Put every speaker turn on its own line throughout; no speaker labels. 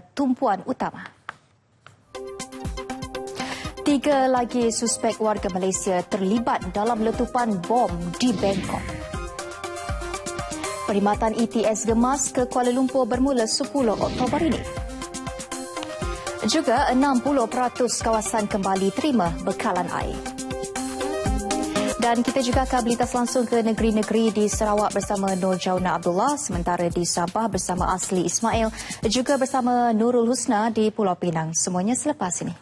tumpuan utama. 3 lagi suspek warga Malaysia terlibat dalam letupan bom di Bangkok. Perkhidmatan ETS Gemas ke Kuala Lumpur bermula 10 Oktober ini. Juga 60% kawasan kembali terima bekalan air. Dan kita juga akan berlintas langsung ke negeri-negeri di Sarawak bersama Nur Jauna Abdullah, sementara di Sabah bersama Asli Ismail, juga bersama Nurul Husna di Pulau Pinang. Semuanya selepas ini.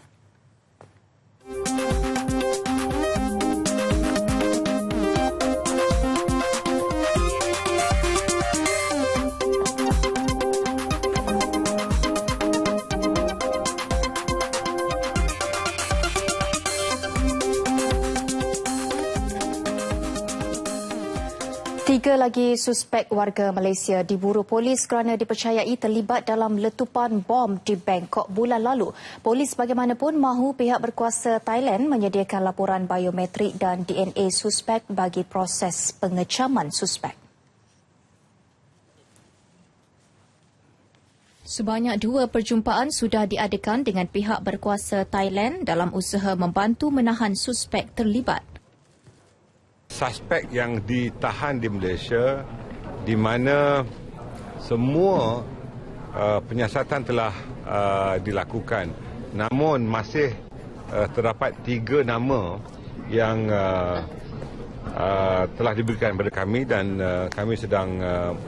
Tiga lagi suspek warga Malaysia diburu polis kerana dipercayai terlibat dalam letupan bom di Bangkok bulan lalu. Polis bagaimanapun mahu pihak berkuasa Thailand menyediakan laporan biometrik dan DNA suspek bagi proses pengecaman suspek. Sebanyak 2 perjumpaan sudah diadakan dengan pihak berkuasa Thailand dalam usaha membantu menahan suspek terlibat.
Suspek yang ditahan di Malaysia di mana semua penyiasatan telah dilakukan, namun masih terdapat 3 nama yang telah diberikan kepada kami dan kami sedang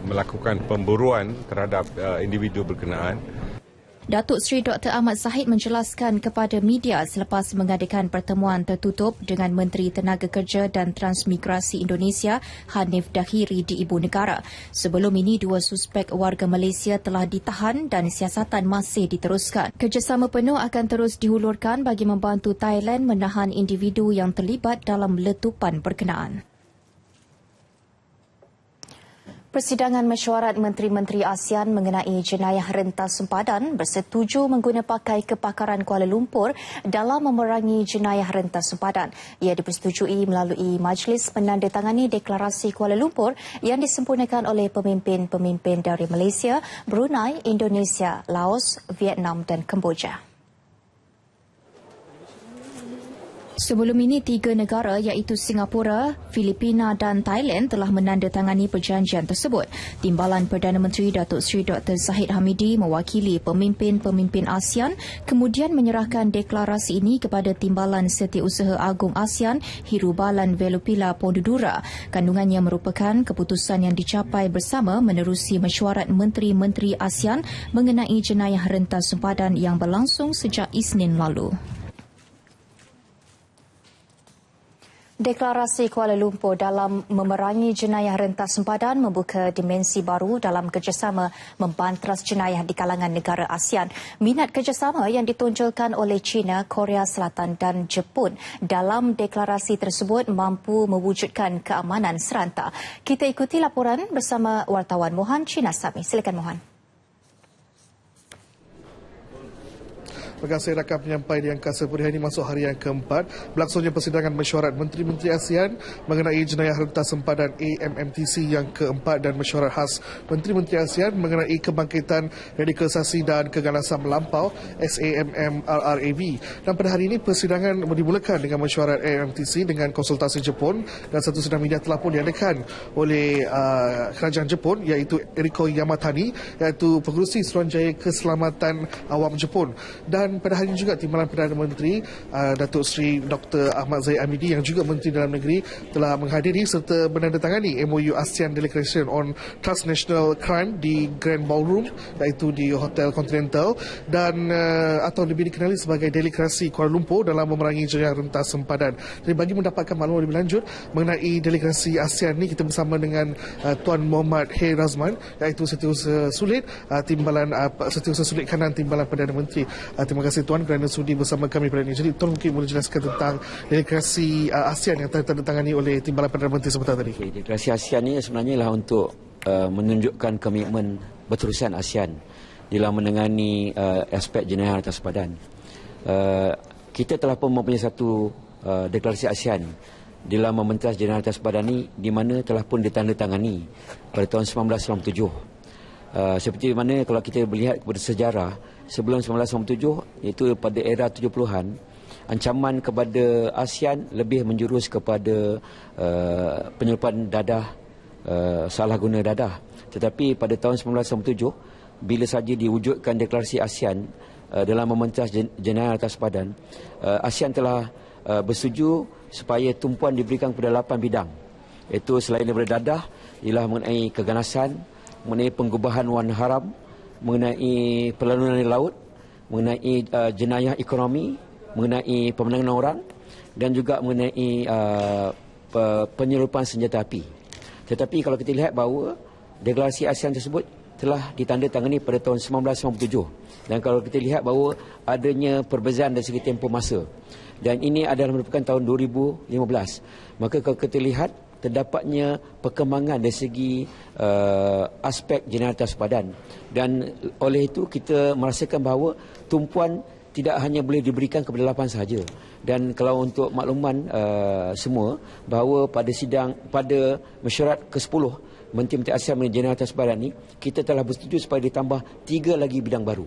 melakukan pemburuan terhadap individu berkenaan.
Datuk Seri Dr. Ahmad Zahid menjelaskan kepada media selepas mengadakan pertemuan tertutup dengan Menteri Tenaga Kerja dan Transmigrasi Indonesia Hanif Dahiri di Ibu Negara. Sebelum ini 2 suspek warga Malaysia telah ditahan dan siasatan masih diteruskan. Kerjasama penuh akan terus dihulurkan bagi membantu Thailand menahan individu yang terlibat dalam letupan berkenaan. Persidangan mesyuarat Menteri-Menteri ASEAN mengenai jenayah rentas sempadan bersetuju mengguna pakai kepakaran Kuala Lumpur dalam memerangi jenayah rentas sempadan. Ia dipersetujui melalui Majlis menandatangani deklarasi Kuala Lumpur yang disempurnakan oleh pemimpin-pemimpin dari Malaysia, Brunei, Indonesia, Laos, Vietnam dan Kemboja. Sebelum ini 3 negara iaitu Singapura, Filipina dan Thailand telah menandatangani perjanjian tersebut. Timbalan Perdana Menteri Datuk Seri Dr. Zahid Hamidi mewakili pemimpin-pemimpin ASEAN kemudian menyerahkan deklarasi ini kepada Timbalan Setiausaha Agung ASEAN Hirubalan Velupila Pondudura. Kandungannya merupakan keputusan yang dicapai bersama menerusi mesyuarat Menteri-Menteri ASEAN mengenai jenayah rentas sempadan yang berlangsung sejak Isnin lalu. Deklarasi Kuala Lumpur dalam memerangi jenayah rentas sempadan membuka dimensi baru dalam kerjasama membantras jenayah di kalangan negara ASEAN. Minat kerjasama yang ditonjolkan oleh China, Korea Selatan dan Jepun dalam deklarasi tersebut mampu mewujudkan keamanan seranta. Kita ikuti laporan bersama wartawan Mohan Chinasami. Silakan Mohan.
Terima kasih rakan penyampai di Angkasa Putih ini masuk hari yang keempat berlangsungnya persidangan mesyuarat Menteri-Menteri ASEAN mengenai jenayah rentas sempadan AMMTC yang keempat dan mesyuarat khas Menteri-Menteri ASEAN mengenai kebangkitan radikalisasi dan keganasan melampau SAMM-RRAV. Dan pada hari ini persidangan dimulakan dengan mesyuarat AMMTC dengan konsultasi Jepun dan satu sidang media telah pun diadakan oleh kerajaan Jepun iaitu Eriko Yamatani iaitu Pengerusi Suruhanjaya Keselamatan Awam Jepun. Dan pada hari ini juga Timbalan Perdana Menteri Datuk Seri Dr. Ahmad Zahid Hamidi yang juga Menteri Dalam Negeri telah menghadiri serta menandatangani MOU ASEAN Declaration on Transnational Crime di Grand Ballroom iaitu di Hotel Continental dan atau lebih dikenali sebagai Deklarasi Kuala Lumpur dalam memerangi jenayah rentas sempadan. Jadi bagi mendapatkan maklumat lebih lanjut mengenai Deklarasi ASEAN ini kita bersama dengan Tuan Muhammad Hay Razman iaitu Setiausaha Sulit Timbalan Setiausaha Sulit Kanan Timbalan Perdana Menteri. Terima kasih Tuan kerana sudi bersama kami pada ini. Jadi Tuan mungkin boleh jelaskan tentang deklarasi ASEAN yang telah ditandatangani oleh Timbalan Perdana Menteri sebentar tadi.
Deklarasi ASEAN ini sebenarnya ialah untuk menunjukkan komitmen berterusan ASEAN dalam menangani aspek jenayah rentas sempadan. Kita telah pun mempunyai satu deklarasi ASEAN dalam mementas jenayah rentas sempadan ini di mana telah pun ditandatangani pada tahun 1997. Seperti mana kalau kita melihat kepada sejarah sebelum 1997, iaitu pada era 70-an, ancaman kepada ASEAN lebih menjurus kepada penyeludupan dadah, salah guna dadah. Tetapi pada tahun 1997, bila saja diwujudkan deklarasi ASEAN dalam mementas jenayah atas badan, ASEAN telah bersetuju supaya tumpuan diberikan kepada 8 bidang. Iaitu selain daripada dadah, ialah mengenai keganasan, mengenai penggubahan wang haram, mengenai perlawanan di laut, mengenai jenayah ekonomi, mengenai pemenangan orang dan juga mengenai penyelundupan senjata api. Tetapi kalau kita lihat bahawa deklarasi ASEAN tersebut telah ditandatangani pada tahun 1997, dan kalau kita lihat bahawa adanya perbezaan dari segi tempoh masa, dan ini adalah merupakan tahun 2015, maka kalau kita lihat terdapatnya perkembangan dari segi aspek jenayah atas badan, dan oleh itu kita merasakan bahawa tumpuan tidak hanya boleh diberikan kepada 8 sahaja. Dan kalau untuk makluman semua, bahawa pada mesyuarat ke-10 Menteri-Menteri ASEAN mengenai jenayah atas badan ini, kita telah bersetuju supaya ditambah 3 lagi bidang baru,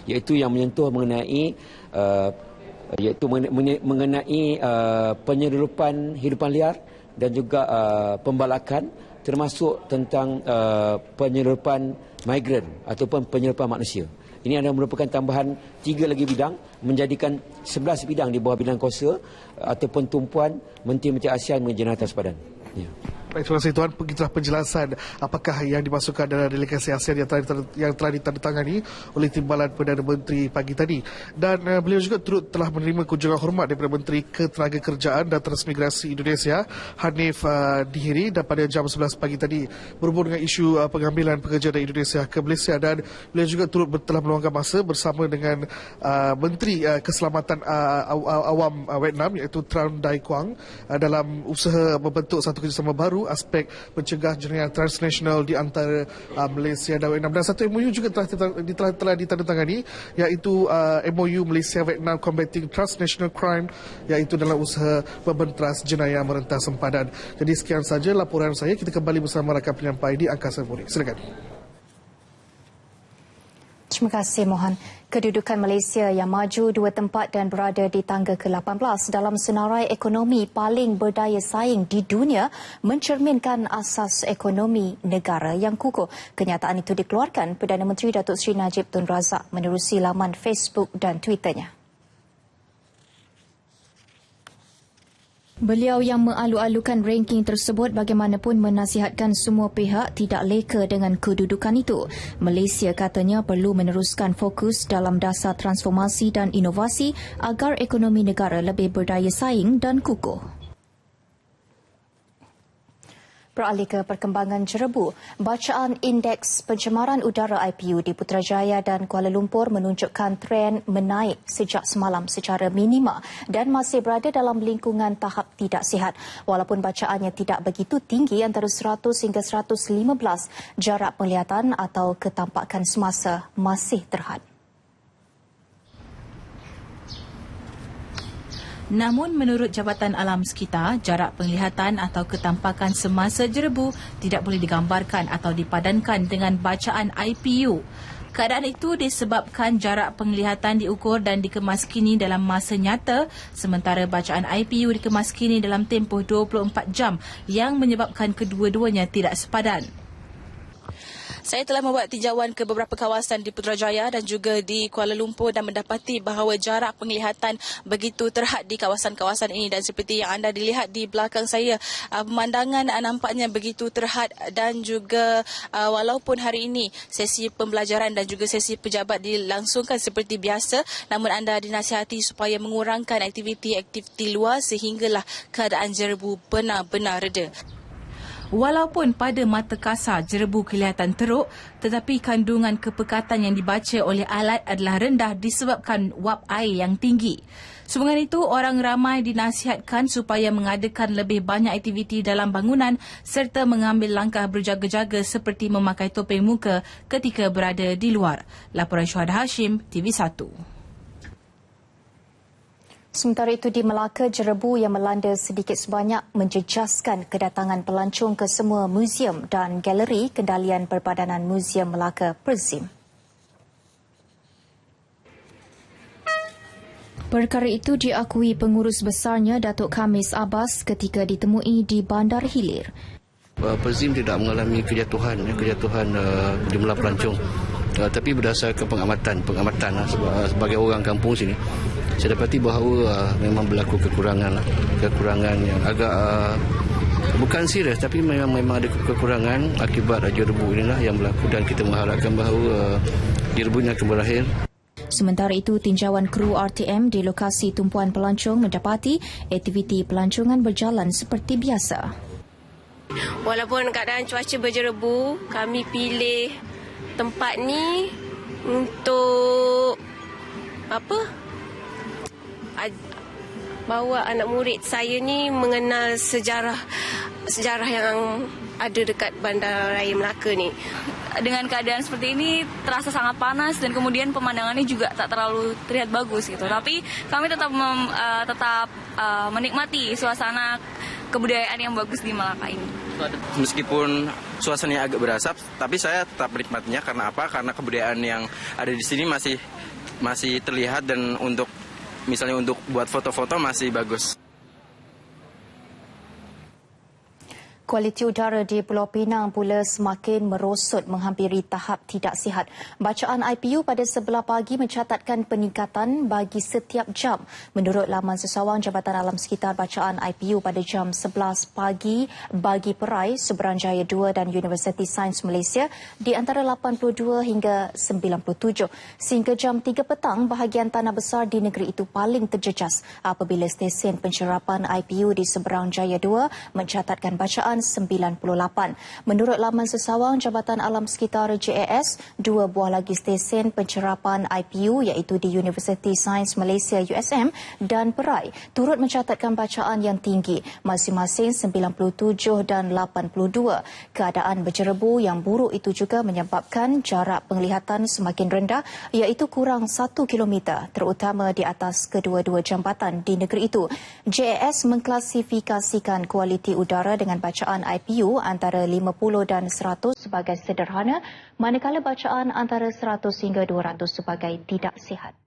iaitu yang menyentuh mengenai penyeludupan hidupan liar dan juga pembalakan, termasuk tentang penyeludupan migran ataupun penyeludupan manusia. Ini adalah merupakan tambahan 3 lagi bidang, menjadikan 11 bidang di bawah bidang kuasa ataupun tumpuan Menteri-Menteri ASEAN mengenai jenayah atas badan. Ya.
Baik, terima kasih Tuan. Begitulah penjelasan apakah yang dimasukkan dalam delegasi ASEAN yang telah ditandatangani oleh Timbalan Perdana Menteri pagi tadi. Dan beliau juga telah menerima kunjungan hormat daripada Menteri Ketenagakerjaan dan Transmigrasi Indonesia, Hanif Dihiri, dan pada jam 11 pagi tadi berhubung dengan isu pengambilan pekerja dari Indonesia ke Malaysia, dan beliau juga telah meluangkan masa bersama dengan Menteri Keselamatan Awam Vietnam, iaitu Tran Dai Quang, dalam usaha membentuk satu kerjasama baru aspek mencegah jenayah transnasional di antara Malaysia dan Vietnam. Dan satu MOU juga telah ditandatangani, iaitu MOU Malaysia-Vietnam Combating Transnational Crime, iaitu dalam usaha membentras jenayah merentas sempadan. Jadi sekian saja laporan saya. Kita kembali bersama rakan penyampai di Angkasa Puri. Silakan.
Terima kasih Mohan. Kedudukan Malaysia yang maju 2 tempat dan berada di tangga ke-18 dalam senarai ekonomi paling berdaya saing di dunia mencerminkan asas ekonomi negara yang kukuh. Kenyataan itu dikeluarkan Perdana Menteri Datuk Seri Najib Tun Razak menerusi laman Facebook dan Twitternya. Beliau yang mengalu-alukan ranking tersebut bagaimanapun menasihatkan semua pihak tidak leka dengan kedudukan itu. Malaysia katanya perlu meneruskan fokus dalam dasar transformasi dan inovasi agar ekonomi negara lebih berdaya saing dan kukuh. Beralih ke perkembangan jerebu, bacaan Indeks Pencemaran Udara IPU di Putrajaya dan Kuala Lumpur menunjukkan tren menaik sejak semalam secara minima dan masih berada dalam lingkungan tahap tidak sihat. Walaupun bacaannya tidak begitu tinggi, antara 100 hingga 115, jarak penglihatan atau ketampakan semasa masih terhad.
Namun menurut Jabatan Alam Sekitar, jarak penglihatan atau ketampakan semasa jerebu tidak boleh digambarkan atau dipadankan dengan bacaan IPU. Keadaan itu disebabkan jarak penglihatan diukur dan dikemaskini dalam masa nyata, sementara bacaan IPU dikemaskini dalam tempoh 24 jam yang menyebabkan kedua-duanya tidak sepadan.
Saya telah membuat tinjauan ke beberapa kawasan di Putrajaya dan juga di Kuala Lumpur dan mendapati bahawa jarak penglihatan begitu terhad di kawasan-kawasan ini, dan seperti yang anda dilihat di belakang saya, pemandangan nampaknya begitu terhad, dan juga walaupun hari ini sesi pembelajaran dan juga sesi pejabat dilangsungkan seperti biasa, namun anda dinasihati supaya mengurangkan aktiviti-aktiviti luar sehinggalah keadaan jerebu benar-benar reda.
Walaupun pada mata kasar jerebu kelihatan teruk, tetapi kandungan kepekatan yang dibaca oleh alat adalah rendah disebabkan wap air yang tinggi. Sehubungan itu, orang ramai dinasihatkan supaya mengadakan lebih banyak aktiviti dalam bangunan serta mengambil langkah berjaga-jaga seperti memakai topeng muka ketika berada di luar. Laporan Syuhada Hashim, TV1.
Sementara itu di Melaka, jerebu yang melanda sedikit sebanyak menjejaskan kedatangan pelancong ke semua muzium dan galeri kendalian Perbadanan Muzium Melaka Perzim. Perkara itu diakui pengurus besarnya Datuk Khamis Abbas ketika ditemui di Bandar Hilir.
Perzim tidak mengalami kejatuhan jumlah pelancong. Tapi berdasarkan pengamatan sebagai orang kampung sini, saya dapati bahawa memang berlaku kekurangan yang agak bukan serius, tapi memang ada kekurangan akibat jerebu inilah yang berlaku, dan kita mengharapkan bahawa jerebu ini akan berakhir.
Sementara itu, tinjauan kru RTM di lokasi tumpuan pelancong mendapati aktiviti pelancongan berjalan seperti biasa.
Walaupun keadaan cuaca berjerebu, kami pilih tempat ni untuk bawa anak murid saya ni mengenal sejarah yang ada dekat Bandaraya Melaka ni.
Dengan keadaan seperti ini terasa sangat panas dan kemudian pemandangannya juga tak terlalu terlihat bagus gitu. Tapi kami tetap menikmati suasana kebudayaan yang bagus di Melaka ini.
Meskipun suasananya agak berasap, tapi saya tetap menikmatinya. Karena apa? Karena kebudayaan yang ada di sini masih terlihat, dan misalnya untuk buat foto-foto masih bagus.
Kualiti udara di Pulau Pinang pula semakin merosot menghampiri tahap tidak sihat. Bacaan IPU pada sebelah pagi mencatatkan peningkatan bagi setiap jam. Menurut laman sesawang Jabatan Alam Sekitar, bacaan IPU pada jam 11 pagi bagi Perai, Suruhanjaya 2 dan Universiti Sains Malaysia di antara 82 hingga 97. Sehingga jam 3 petang, bahagian tanah besar di negeri itu paling terjejas apabila stesen pencerapan IPU di Suruhanjaya 2 mencatatkan bacaan 98. Menurut laman sesawang Jabatan Alam Sekitar JAS, 2 buah lagi stesen pencerapan IPU iaitu di Universiti Sains Malaysia USM dan Perai turut mencatatkan bacaan yang tinggi, masing-masing 97 dan 82. Keadaan berjerebu yang buruk itu juga menyebabkan jarak penglihatan semakin rendah iaitu kurang 1 km, terutama di atas kedua-dua jambatan di negeri itu. JAS mengklasifikasikan kualiti udara dengan bacaan IPU antara 50 dan 100 sebagai sederhana, manakala bacaan antara 100 hingga 200 sebagai tidak sihat.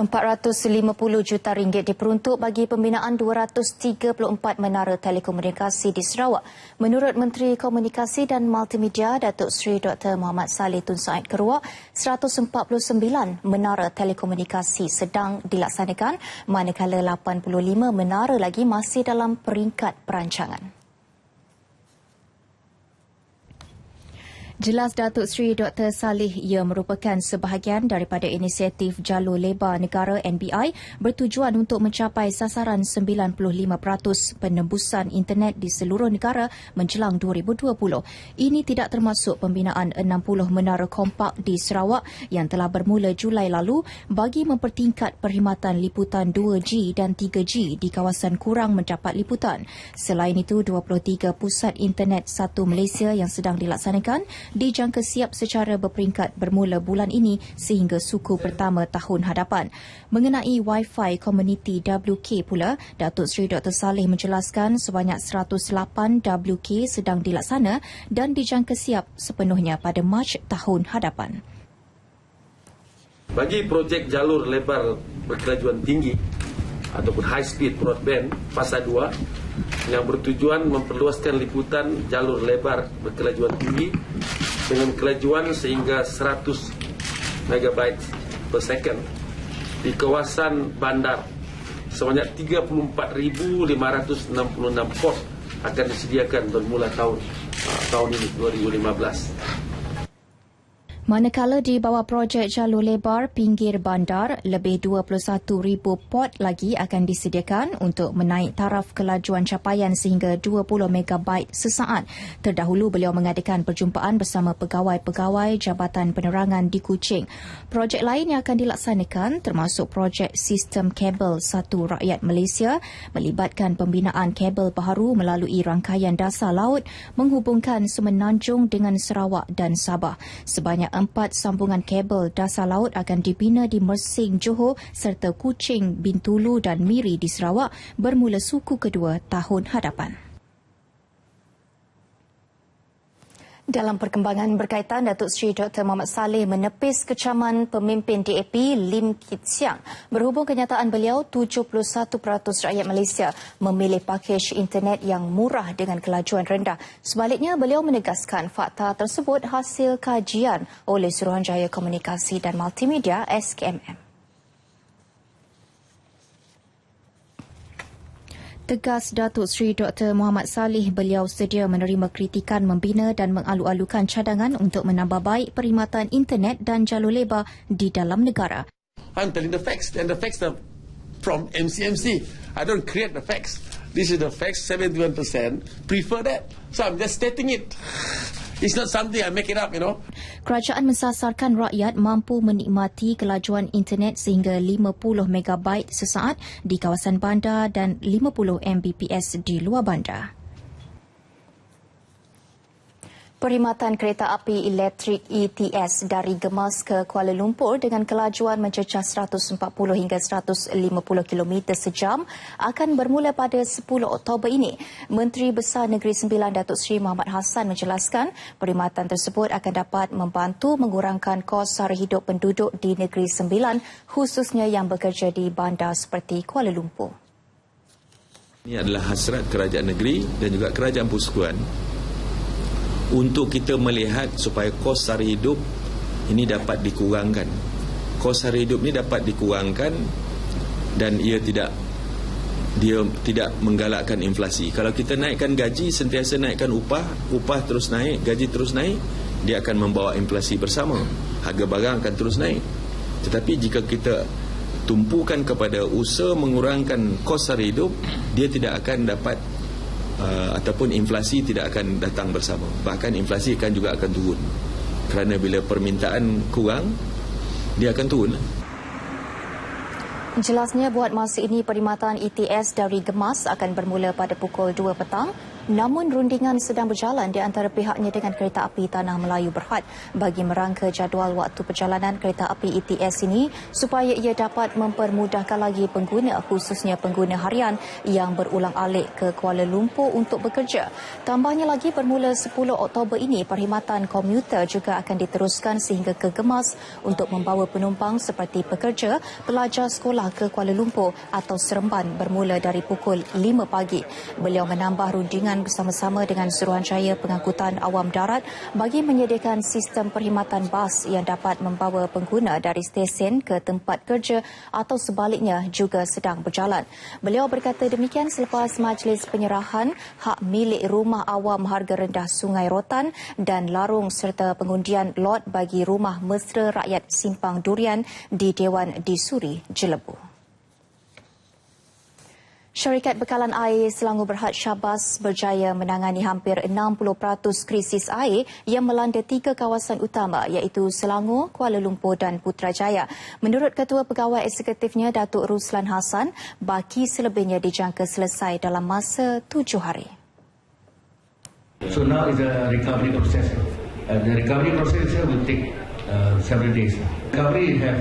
RM450 juta diperuntuk bagi pembinaan 234 menara telekomunikasi di Sarawak. Menurut Menteri Komunikasi dan Multimedia Datuk Seri Dr. Muhammad Saleh Tun Said Keruak, 149 menara telekomunikasi sedang dilaksanakan, manakala 85 menara lagi masih dalam peringkat perancangan. Jelas Datuk Seri Dr. Saleh ia merupakan sebahagian daripada inisiatif Jalur Lebar Negara NBI bertujuan untuk mencapai sasaran 95% penembusan internet di seluruh negara menjelang 2020. Ini tidak termasuk pembinaan 60 menara kompak di Sarawak yang telah bermula Julai lalu bagi mempertingkat perkhidmatan liputan 2G dan 3G di kawasan kurang mendapat liputan. Selain itu, 23 pusat internet satu Malaysia yang sedang dilaksanakan dijangka siap secara berperingkat bermula bulan ini sehingga suku pertama tahun hadapan. Mengenai Wi-Fi Community WK pula, Datuk Seri Dr. Saleh menjelaskan sebanyak 108 WK sedang dilaksana dan dijangka siap sepenuhnya pada Mac tahun hadapan.
Bagi projek jalur lebar berkelajuan tinggi ataupun high speed broadband fasa 2 yang bertujuan memperluaskan liputan jalur lebar berkelajuan tinggi dengan kelajuan sehingga 100 MB per second di kawasan bandar sebanyak 34,566 pos akan disediakan bermula tahun ini 2015.
Manakala di bawah projek jalur lebar pinggir bandar, lebih 21,000 pot lagi akan disediakan untuk menaik taraf kelajuan capaian sehingga 20 MB sesaat. Terdahulu beliau mengadakan perjumpaan bersama pegawai-pegawai Jabatan Penerangan di Kuching. Projek lain yang akan dilaksanakan termasuk projek sistem kabel Satu Rakyat Malaysia melibatkan pembinaan kabel baharu melalui rangkaian dasar laut menghubungkan Semenanjung dengan Sarawak dan Sabah. Sebanyak 4 sambungan kabel dasar laut akan dibina di Mersing, Johor serta Kuching, Bintulu dan Miri di Sarawak bermula suku kedua tahun hadapan. Dalam perkembangan berkaitan, Datuk Seri Dr. Mohamed Saleh menepis kecaman pemimpin DAP Lim Kit Siang berhubung kenyataan beliau 71% rakyat Malaysia memilih pakej internet yang murah dengan kelajuan rendah. Sebaliknya, beliau menegaskan fakta tersebut hasil kajian oleh Suruhanjaya Komunikasi dan Multimedia SKMM. Tegas Datuk Seri Dr. Mohamed Saleh, beliau sedia menerima kritikan membina dan mengalu-alukan cadangan untuk menambah baik perkhidmatan internet dan jalur lebar di dalam negara.
I'm telling the facts, and the facts are from MCMC. I don't create the facts. This is the facts, 71% prefer that. So I'm just stating it. It's not something I make it up, you know.
Kerajaan mensasarkan rakyat mampu menikmati kelajuan internet sehingga 50 MB sesaat di kawasan bandar dan 50 Mbps di luar bandar. Perkhidmatan kereta api elektrik ETS dari Gemas ke Kuala Lumpur dengan kelajuan mencecah 140 hingga 150 km sejam akan bermula pada 10 Oktober ini. Menteri Besar Negeri Sembilan Datuk Seri Muhammad Hassan menjelaskan perkhidmatan tersebut akan dapat membantu mengurangkan kos sara hidup penduduk di Negeri Sembilan khususnya yang bekerja di bandar seperti Kuala Lumpur.
Ini adalah hasrat kerajaan negeri dan juga kerajaan persekutuan untuk kita melihat supaya kos sara hidup ini dapat dikurangkan. Kos sara hidup ini dapat dikurangkan dan ia tidak menggalakkan inflasi. Kalau kita naikkan gaji, sentiasa naikkan upah terus naik, gaji terus naik, dia akan membawa inflasi bersama. Harga barang akan terus naik. Tetapi jika kita tumpukan kepada usaha mengurangkan kos sara hidup, dia tidak akan dapat ataupun inflasi tidak akan datang bersama. Bahkan inflasi juga akan turun. Kerana bila permintaan kurang, dia akan turun.
Jelasnya buat masa ini perkhidmatan ETS dari Gemas akan bermula pada pukul 2 petang. Namun rundingan sedang berjalan di antara pihaknya dengan Kereta Api Tanah Melayu Berhad bagi merangka jadual waktu perjalanan kereta api ETS ini supaya ia dapat mempermudahkan lagi pengguna khususnya pengguna harian yang berulang-alik ke Kuala Lumpur untuk bekerja. Tambahnya lagi bermula 10 Oktober ini perkhidmatan komuter juga akan diteruskan sehingga ke Gemas untuk membawa penumpang seperti pekerja, pelajar sekolah ke Kuala Lumpur atau Seremban bermula dari pukul 5 pagi. Beliau menambah rundingan bersama-sama dengan Suruhanjaya Pengangkutan Awam Darat bagi menyediakan sistem perkhidmatan bas yang dapat membawa pengguna dari stesen ke tempat kerja atau sebaliknya juga sedang berjalan. Beliau berkata demikian selepas majlis penyerahan hak milik rumah awam harga rendah Sungai Rotan dan Larung serta pengundian lot bagi rumah mesra rakyat Simpang Durian di Dewan Disuri, Jelebu. Syarikat Bekalan Air Selangor Berhad Syabas berjaya menangani hampir 60% krisis air yang melanda 3 kawasan utama iaitu Selangor, Kuala Lumpur dan Putrajaya. Menurut Ketua Pegawai Eksekutifnya Datuk Ruslan Hassan, baki selebihnya dijangka selesai dalam masa 7 hari.
So now is a recovery process. The recovery process will take several days. Recovery have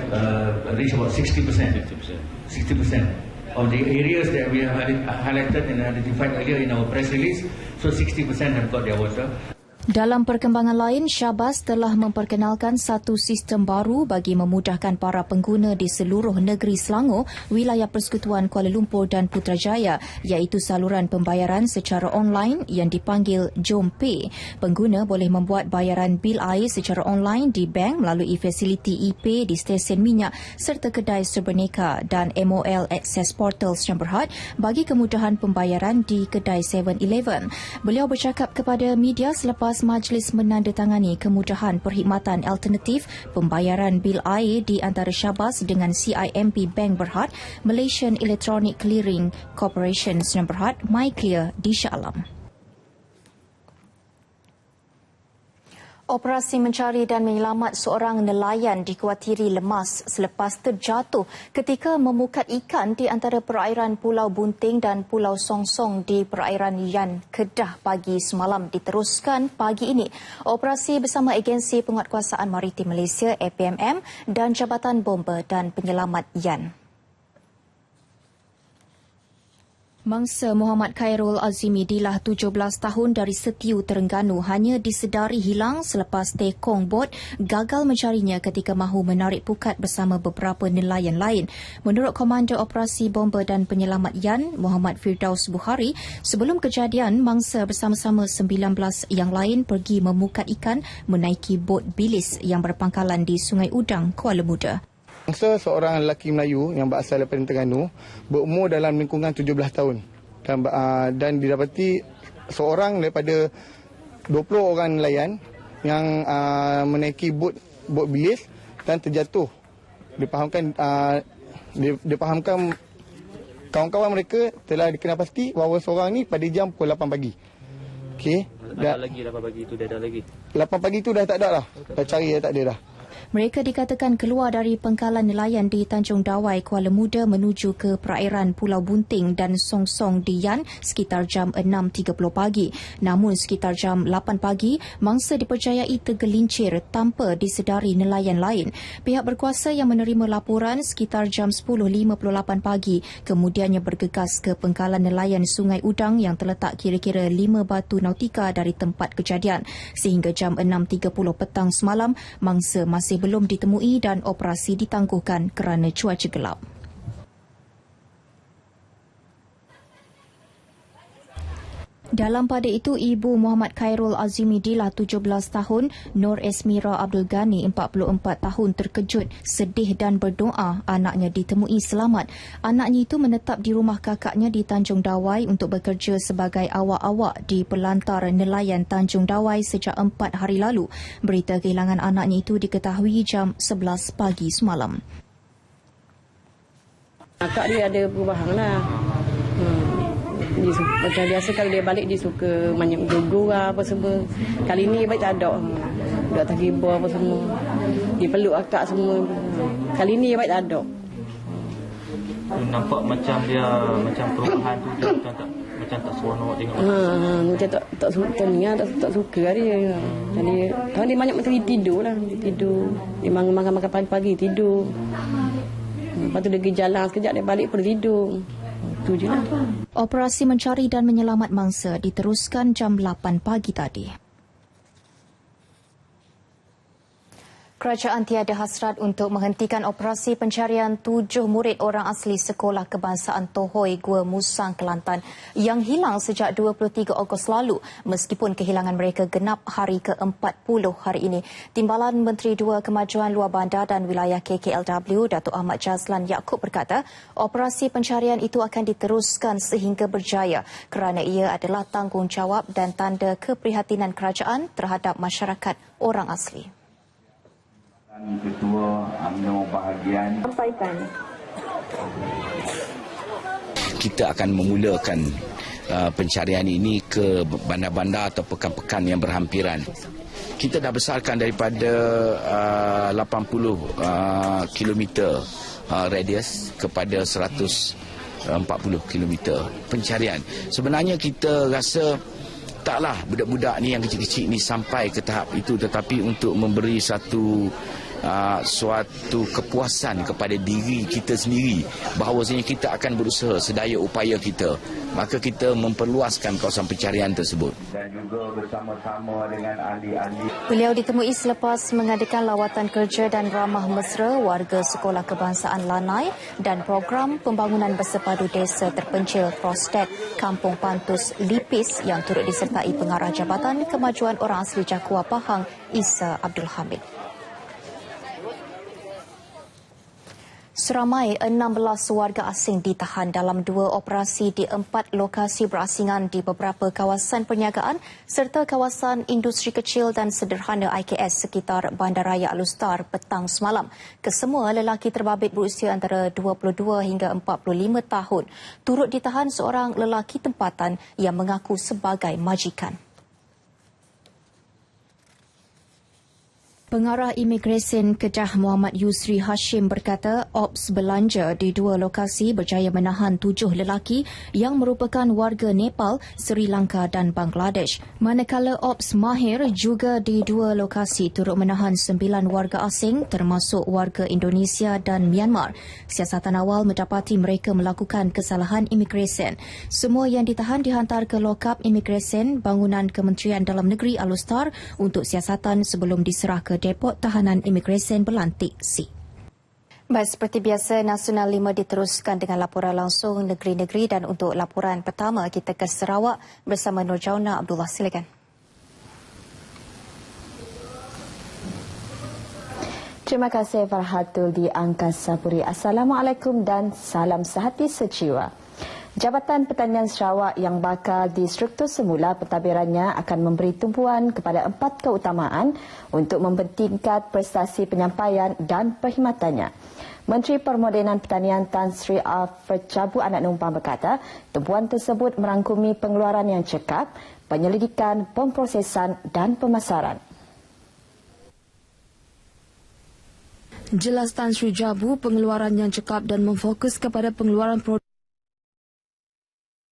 reached about 60%. 60%. Of the areas that we have highlighted and identified earlier in our press release, so 60% have got their water.
Dalam perkembangan lain, Syahbaz telah memperkenalkan satu sistem baru bagi memudahkan para pengguna di seluruh negeri Selangor, wilayah Persekutuan Kuala Lumpur dan Putrajaya, iaitu saluran pembayaran secara online yang dipanggil JomPay. Pengguna boleh membuat bayaran bil air secara online di bank melalui fasiliti ePay di stesen minyak serta kedai Surberneka dan MOL Access Portal Sdn Bhd bagi kemudahan pembayaran di kedai 7-Eleven. Beliau bercakap kepada media selepas majlis menandatangani kemudahan perkhidmatan alternatif pembayaran bil air di antara Syahbaz dengan CIMB Bank Berhad, Malaysian Electronic Clearing Corporation Sdn Bhd, MyClear di Shah Alam. Operasi mencari dan menyelamat seorang nelayan dikuatiri lemas selepas terjatuh ketika memukat ikan di antara perairan Pulau Bunting dan Pulau Songsong di perairan Yan, Kedah pagi semalam diteruskan pagi ini. Operasi bersama Agensi Penguatkuasaan Maritim Malaysia APMM dan Jabatan Bomba dan Penyelamat Yan. Mangsa Muhammad Khairul Azimi Dilah 17 tahun dari Setiu, Terengganu hanya disedari hilang selepas tekong bot gagal mencarinya ketika mahu menarik pukat bersama beberapa nelayan lain. Menurut Komander Operasi Bomba dan Penyelamat Yan, Muhammad Firdaus Bukhari, sebelum kejadian mangsa bersama-sama 19 yang lain pergi memukat ikan menaiki bot bilis yang berpangkalan di Sungai Udang, Kuala Muda.
Mangsa seorang lelaki Melayu yang berasal daripada Terengganu berumur dalam lingkungan 17 tahun dan didapati seorang daripada 20 orang nelayan yang menaiki bot bilis dan terjatuh. Dipahamkan kawan-kawan mereka telah dikenal pasti bahawa seorang ni pada jam pukul 8 pagi. Okey.
Ada lagi 8 pagi itu dah ada lagi.
8 pagi itu dah tak ada dah. Dah cari dah tak ada dah.
Mereka dikatakan keluar dari pangkalan nelayan di Tanjung Dawai, Kuala Muda menuju ke perairan Pulau Bunting dan Songsong di Yan sekitar jam 6.30 pagi. Namun sekitar jam 8 pagi, mangsa dipercayai tergelincir tanpa disedari nelayan lain. Pihak berkuasa yang menerima laporan sekitar jam 10.58 pagi kemudiannya bergegas ke pangkalan nelayan Sungai Udang yang terletak kira-kira 5 batu nautika dari tempat kejadian. Sehingga jam 6.30 petang semalam, mangsa masih belum ditemui dan operasi ditangguhkan kerana cuaca gelap. Dalam pada itu, ibu Muhammad Khairul Azimi Dilah 17 tahun, Nur Esmira Abdul Ghani 44 tahun terkejut, sedih dan berdoa anaknya ditemui selamat. Anaknya itu menetap di rumah kakaknya di Tanjung Dawai untuk bekerja sebagai awak-awak di pelantar nelayan Tanjung Dawai sejak 4 hari lalu. Berita kehilangan anaknya itu diketahui jam 11 pagi semalam.
Kakak dia ada perubahan lah. Macam biasa kalau dia balik dia suka banyak gurau apa semua. Kali ni baik tak ada. Duduk atas gibor apa semua. Dia peluk akak semua. Kali ni baik tak ada.
Nampak macam dia macam perubahan tu macam tak seronok tengok.
Macam tak suka dia. Jadi tahun dia banyak macam tidur lah. Dia tidur. Dia makan pagi-pagi tidur. Lepas tu dia pergi jalan sekejap dia balik pun tidur. Itu je lah.
Operasi mencari dan menyelamat mangsa diteruskan jam 8 pagi tadi. Kerajaan tiada hasrat untuk menghentikan operasi pencarian 7 murid orang asli Sekolah Kebangsaan Tohoi, Gua Musang, Kelantan yang hilang sejak 23 Ogos lalu meskipun kehilangan mereka genap hari ke-40 hari ini. Timbalan Menteri Dua Kemajuan Luar Bandar dan Wilayah KKLW, Datuk Ahmad Jazlan Yaakob berkata, operasi pencarian itu akan diteruskan sehingga berjaya kerana ia adalah tanggungjawab dan tanda keprihatinan kerajaan terhadap masyarakat orang asli.
Ketua UMNO bahagian sampaikan
kita akan memulakan pencarian ini ke bandar-bandar atau pekan-pekan yang berhampiran. Kita dah besarkan daripada 80 km radius kepada 140 km pencarian. Sebenarnya kita rasa taklah budak-budak ni yang kecil-kecil ni sampai ke tahap itu, tetapi untuk memberi suatu kepuasan kepada diri kita sendiri bahawasanya kita akan berusaha sedaya upaya kita maka kita memperluaskan kawasan pencarian tersebut.
Dan juga bersama-sama dengan ahli-ahli.
Beliau ditemui selepas mengadakan lawatan kerja dan ramah mesra warga Sekolah Kebangsaan Lanai dan program pembangunan bersepadu desa terpencil Prostet Kampung Pantus Lipis yang turut disertai Pengarah Jabatan Kemajuan Orang Asli Jakua Pahang Isa Abdul Hamid. Seramai 16 warga asing ditahan dalam 2 operasi di 4 lokasi berasingan di beberapa kawasan perniagaan serta kawasan industri kecil dan sederhana IKS sekitar Bandaraya Alustar petang semalam. Kesemua lelaki terbabit berusia antara 22 hingga 45 tahun. Turut ditahan seorang lelaki tempatan yang mengaku sebagai majikan. Pengarah Imigresen Kedah Muhammad Yusri Hashim berkata ops belanja di 2 lokasi berjaya menahan 7 lelaki yang merupakan warga Nepal, Sri Lanka dan Bangladesh. Manakala ops mahir juga di 2 lokasi turut menahan 9 warga asing termasuk warga Indonesia dan Myanmar. Siasatan awal mendapati mereka melakukan kesalahan imigresen. Semua yang ditahan dihantar ke lokap imigresen Bangunan Kementerian Dalam Negeri Alustar untuk siasatan sebelum diserah ke Depot Tahanan Imigresen Belantik C. Baik, seperti biasa, Nasional 5 diteruskan dengan laporan langsung negeri-negeri dan untuk laporan pertama kita ke Sarawak bersama Nur Jauna Abdullah. Silakan.
Terima kasih Farhatul di Angkasa Puri. Assalamualaikum dan salam sehati sejiwa. Jabatan Pertanian Sarawak yang bakal di struktur semula pentadbirannya akan memberi tumpuan kepada 4 keutamaan untuk mempentingkan prestasi penyampaian dan perkhidmatannya. Menteri Permodenan Pertanian Tan Sri Alfred Cabu Anak Numpang berkata, tumpuan tersebut merangkumi pengeluaran yang cekap, penyelidikan, pemprosesan dan pemasaran.
Jelas Tan Sri Jabu, pengeluaran yang cekap dan memfokus kepada pengeluaran produk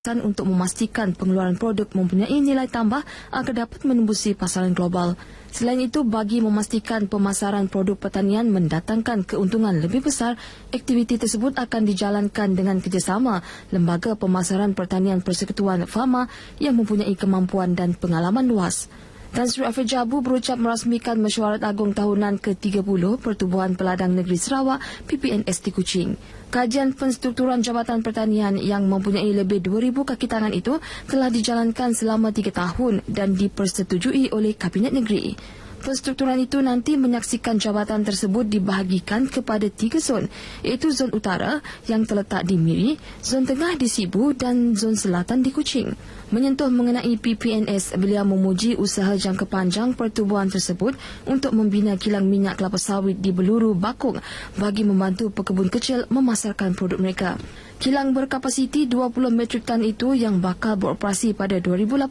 untuk memastikan pengeluaran produk mempunyai nilai tambah agar dapat menembusi pasaran global. Selain itu, bagi memastikan pemasaran produk pertanian mendatangkan keuntungan lebih besar, aktiviti tersebut akan dijalankan dengan kerjasama Lembaga Pemasaran Pertanian Persekutuan Fama yang mempunyai kemampuan dan pengalaman luas. Tan Sri Alfred Jabu berucap merasmikan Mesyuarat Agung Tahunan ke-30 Pertubuhan Peladang Negeri Sarawak PPNS di Kuching. Kajian penstrukturan Jabatan Pertanian yang mempunyai lebih 2,000 kaki tangan itu telah dijalankan selama 3 tahun dan dipersetujui oleh Kabinet Negeri. Penstrukturan itu nanti menyaksikan jabatan tersebut dibahagikan kepada 3 zon, iaitu zon utara yang terletak di Miri, zon tengah di Sibu dan zon selatan di Kuching. Menyentuh mengenai PPNS, beliau memuji usaha jangka panjang pertubuhan tersebut untuk membina kilang minyak kelapa sawit di Beluru Bakung bagi membantu pekebun kecil memasarkan produk mereka. Kilang berkapasiti 20 metrik tan itu yang bakal beroperasi pada 2018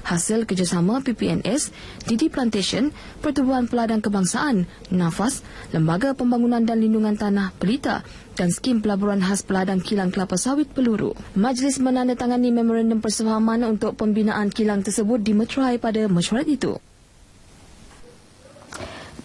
hasil kerjasama PPNS, Didi Plantation, Pertubuhan Peladang Kebangsaan, Nafas, Lembaga Pembangunan dan Lindungan Tanah Pelita dan Skim Pelaburan Khas Peladang Kilang Kelapa Sawit Peluru. Majlis menandatangani memorandum persefahaman untuk pembinaan kilang tersebut dimeterai pada mesyuarat itu.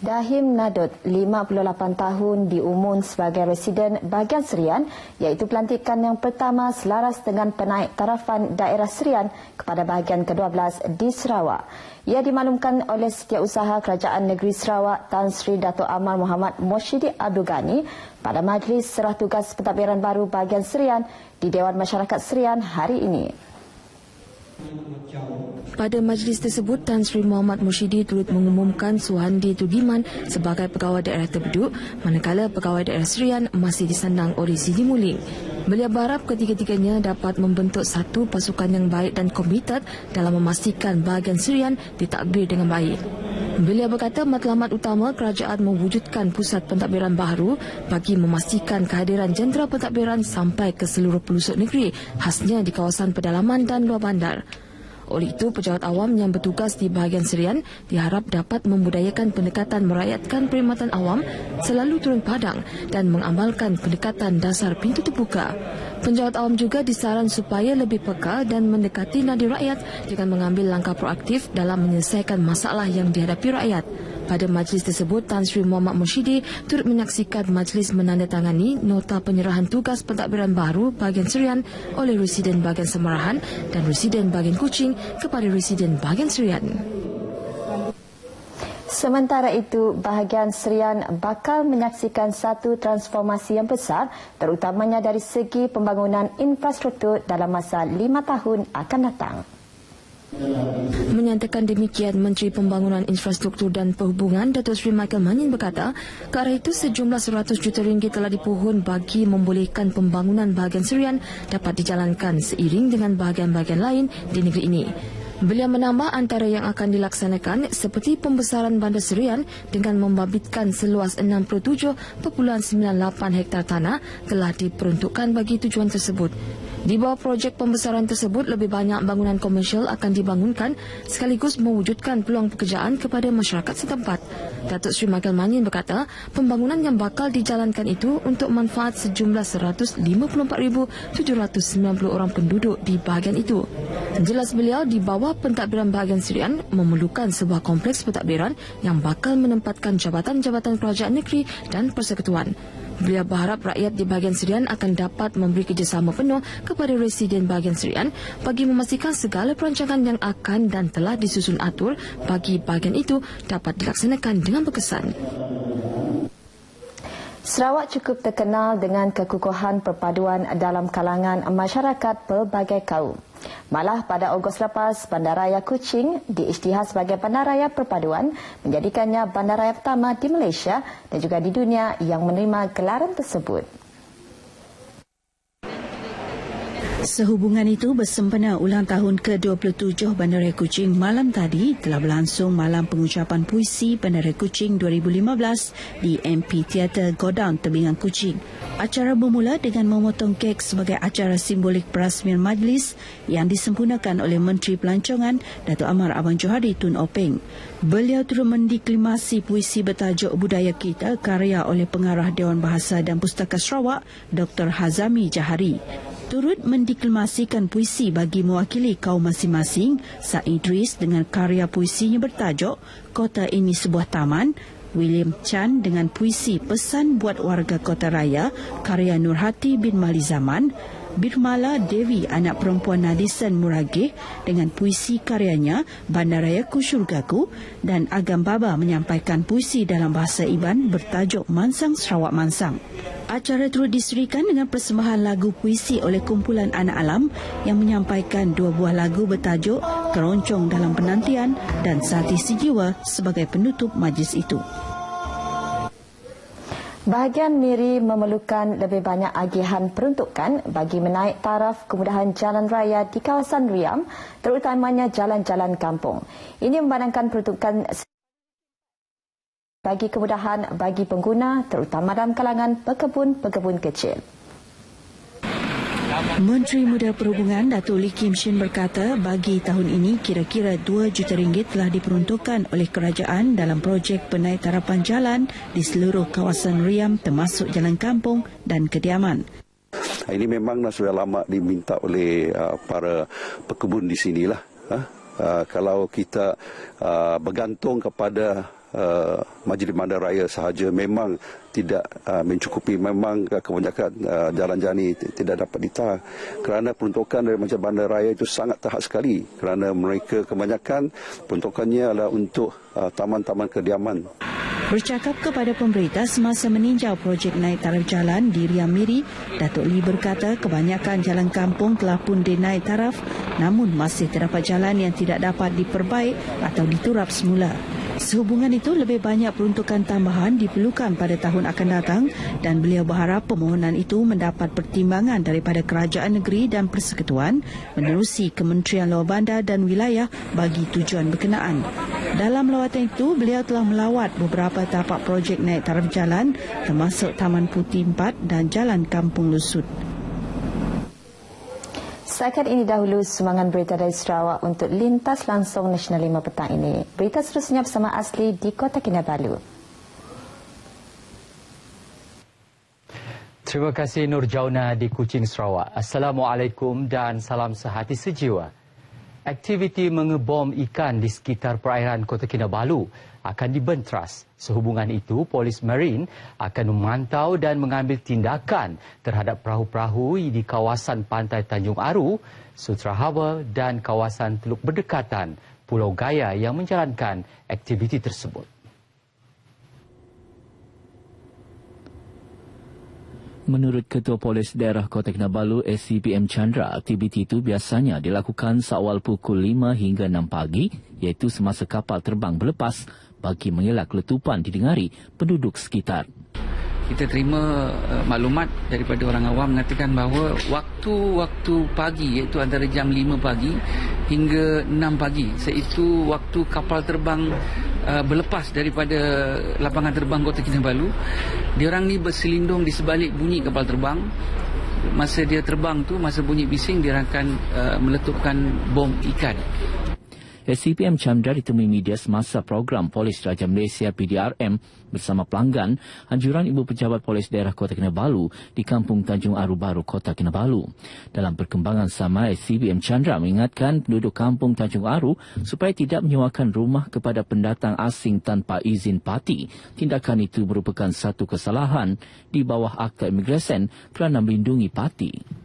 Dahim Nadut, 58 tahun, diumum sebagai residen bahagian Serian, iaitu pelantikan yang pertama selaras dengan penaik tarafan daerah Serian kepada bahagian ke-12 di Sarawak. Ia dimaklumkan oleh Setiausaha Kerajaan Negeri Sarawak Tan Sri Dato' Amar Muhammad Moshidi Abdul Ghani pada Majlis Serah Tugas Pentadbiran Baru bahagian Serian di Dewan Masyarakat Serian hari ini.
Pada majlis tersebut, Tan Sri Muhammad Moshidi turut mengumumkan Suhandi Tugiman sebagai pegawai daerah terbeduk, manakala pegawai daerah Serian masih disandang oleh Sidi Muling. Beliau berharap ketiga-tiganya dapat membentuk satu pasukan yang baik dan komited dalam memastikan bahagian Serian ditadbir dengan baik. Beliau berkata matlamat utama kerajaan mewujudkan pusat pentadbiran baru bagi memastikan kehadiran jentera pentadbiran sampai ke seluruh pelosok negeri, khasnya di kawasan pedalaman dan luar bandar. Oleh itu, pejabat awam yang bertugas di bahagian Serian diharap dapat membudayakan pendekatan merakyatkan perkhidmatan awam, selalu turun padang dan mengamalkan pendekatan dasar pintu terbuka. Pejabat awam juga disaran supaya lebih peka dan mendekati nadi rakyat dengan mengambil langkah proaktif dalam menyelesaikan masalah yang dihadapi rakyat. Pada majlis tersebut, Tan Sri Muhammad Mursyidi turut menyaksikan majlis menandatangani nota penyerahan tugas pentadbiran baru bahagian Serian oleh Residen bahagian Semarahan dan Residen bahagian Kuching kepada Residen bahagian Serian.
Sementara itu, bahagian Serian bakal menyaksikan satu transformasi yang besar terutamanya dari segi pembangunan infrastruktur dalam masa 5 tahun akan datang.
Menyatakan demikian, Menteri Pembangunan Infrastruktur dan Perhubungan Datuk Seri Michael Manyin berkata, ke arah itu sejumlah RM100 juta telah dipohon bagi membolehkan pembangunan bahagian Serian dapat dijalankan seiring dengan bahagian-bahagian lain di negeri ini. Beliau menambah antara yang akan dilaksanakan seperti pembesaran Bandar Serian dengan membabitkan seluas 67.98 hektar tanah telah diperuntukkan bagi tujuan tersebut. Di bawah projek pembesaran tersebut, lebih banyak bangunan komersial akan dibangunkan sekaligus mewujudkan peluang pekerjaan kepada masyarakat setempat. Datuk Seri Michael Manyin berkata, pembangunan yang bakal dijalankan itu untuk manfaat sejumlah 154,790 orang penduduk di bahagian itu. Jelas beliau, di bawah pentadbiran bahagian Serian memerlukan sebuah kompleks pentadbiran yang bakal menempatkan jabatan-jabatan kerajaan negeri dan persekutuan. Beliau berharap rakyat di bahagian Serian akan dapat memberi kerjasama penuh kepada residen bahagian Serian bagi memastikan segala perancangan yang akan dan telah disusun atur bagi bahagian itu dapat dilaksanakan dengan berkesan.
Sarawak cukup terkenal dengan kekukuhan perpaduan dalam kalangan masyarakat pelbagai kaum. Malah pada Ogos lepas, Bandaraya Kuching diisytihar sebagai Bandaraya Perpaduan, menjadikannya bandaraya pertama di Malaysia dan juga di dunia yang menerima gelaran tersebut.
Sehubungan itu, bersempena ulang tahun ke-27 Bandaraya Kuching malam tadi telah berlangsung malam pengucapan puisi Bandaraya Kuching 2015 di MP Theatre Godown Tebingan Kuching. Acara bermula dengan memotong kek sebagai acara simbolik perasmian majlis yang disempurnakan oleh Menteri Pelancongan Datuk Amar Abang Johari Tun Openg. Beliau turut mendeklamasi puisi bertajuk Budaya Kita karya oleh Pengarah Dewan Bahasa dan Pustaka Sarawak Dr. Hazami Jahari. Turut mendeklamasikan puisi bagi mewakili kaum masing-masing, Sa Idris dengan karya puisinya bertajuk Kota Ini Sebuah Taman, William Chan dengan puisi Pesan Buat Warga Kota Raya karya Nurhati bin Malizaman, Birmala Devi anak perempuan Nadisan Muragih dengan puisi karyanya Bandaraya Ku Syurgaku, dan Agam Baba menyampaikan puisi dalam bahasa Iban bertajuk Mansang Sarawak Mansang. Acara turut diserikan dengan persembahan lagu puisi oleh kumpulan anak alam yang menyampaikan 2 buah lagu bertajuk Keroncong Dalam Penantian dan Sati Sejiwa sebagai penutup majlis itu.
Bahagian Miri memerlukan lebih banyak agihan peruntukan bagi menaik taraf kemudahan jalan raya di kawasan Riam, terutamanya jalan-jalan kampung. Ini memandangkan peruntukan bagi kemudahan bagi pengguna, terutama dalam kalangan pekebun-pekebun kecil.
Menteri Muda Perhubungan Datuk Lee Kim Shin berkata bagi tahun ini kira-kira RM2 juta telah diperuntukkan oleh kerajaan dalam projek penaik tarapan jalan di seluruh kawasan Riam termasuk jalan kampung dan kediaman.
Ini memang sudah lama diminta oleh para pekebun di sinilah. Kalau kita bergantung kepada Majlis Bandaraya sahaja memang tidak mencukupi. Memang kebanyakan jalan-jalan ini tidak dapat ditahan kerana peruntukan dari Majlis Bandaraya itu sangat terhad sekali, kerana mereka kebanyakan peruntukannya adalah untuk taman-taman kediaman.
Bercakap kepada pemberita semasa meninjau projek naik taraf jalan di Riam Miri, Datuk Lee berkata kebanyakan jalan kampung telah pun dinaik taraf, namun masih terdapat jalan yang tidak dapat diperbaik atau diturap semula. Sehubungan itu, lebih banyak peruntukan tambahan diperlukan pada tahun akan datang dan beliau berharap permohonan itu mendapat pertimbangan daripada kerajaan negeri dan persekutuan menerusi Kementerian Luar Bandar dan Wilayah bagi tujuan berkenaan. Dalam lawatan itu, beliau telah melawat beberapa tapak projek naik taraf jalan termasuk Taman Putih 4 dan Jalan Kampung Lusut.
Setakat ini dahulu sumbangan berita dari Sarawak untuk Lintas Langsung Nasional 5 petang ini. Berita seterusnya bersama Asli di Kota Kinabalu.
Terima kasih Nur Jauna di Kuching, Sarawak. Assalamualaikum dan salam sehati sejiwa.
Aktiviti mengebom ikan di sekitar perairan Kota Kinabalu akan dibenteras. Sehubungan itu, Polis Marine akan memantau dan mengambil tindakan terhadap perahu-perahu di kawasan pantai Tanjung Aru, Sutra Harbour dan kawasan Teluk Berdekatan, Pulau Gaya yang menjalankan aktiviti tersebut.
Menurut Ketua Polis Daerah Kota Kinabalu SCPM Chandra, aktiviti itu biasanya dilakukan seawal pukul 5 hingga 6 pagi, iaitu semasa kapal terbang berlepas bagi mengelak letupan didengari penduduk sekitar.
Kita terima maklumat daripada orang awam mengatakan bahawa waktu pagi, iaitu antara jam 5 pagi hingga 6 pagi, iaitu waktu kapal terbang berlepas daripada lapangan terbang Kota Kinabalu. Diorang ni berselindung di sebalik bunyi kapal terbang. Masa dia terbang tu, masa bunyi bising, dia akan meletupkan bom ikan.
SCPM Chandra ditemui media semasa program Polis Raja Malaysia PDRM bersama pelanggan anjuran Ibu Pejabat Polis Daerah Kota Kinabalu di Kampung Tanjung Aru Baru, Kota Kinabalu. Dalam perkembangan sama, SCPM Chandra mengingatkan penduduk Kampung Tanjung Aru supaya tidak menyewakan rumah kepada pendatang asing tanpa izin parti. Tindakan itu merupakan satu kesalahan di bawah Akta Imigresen kerana melindungi parti.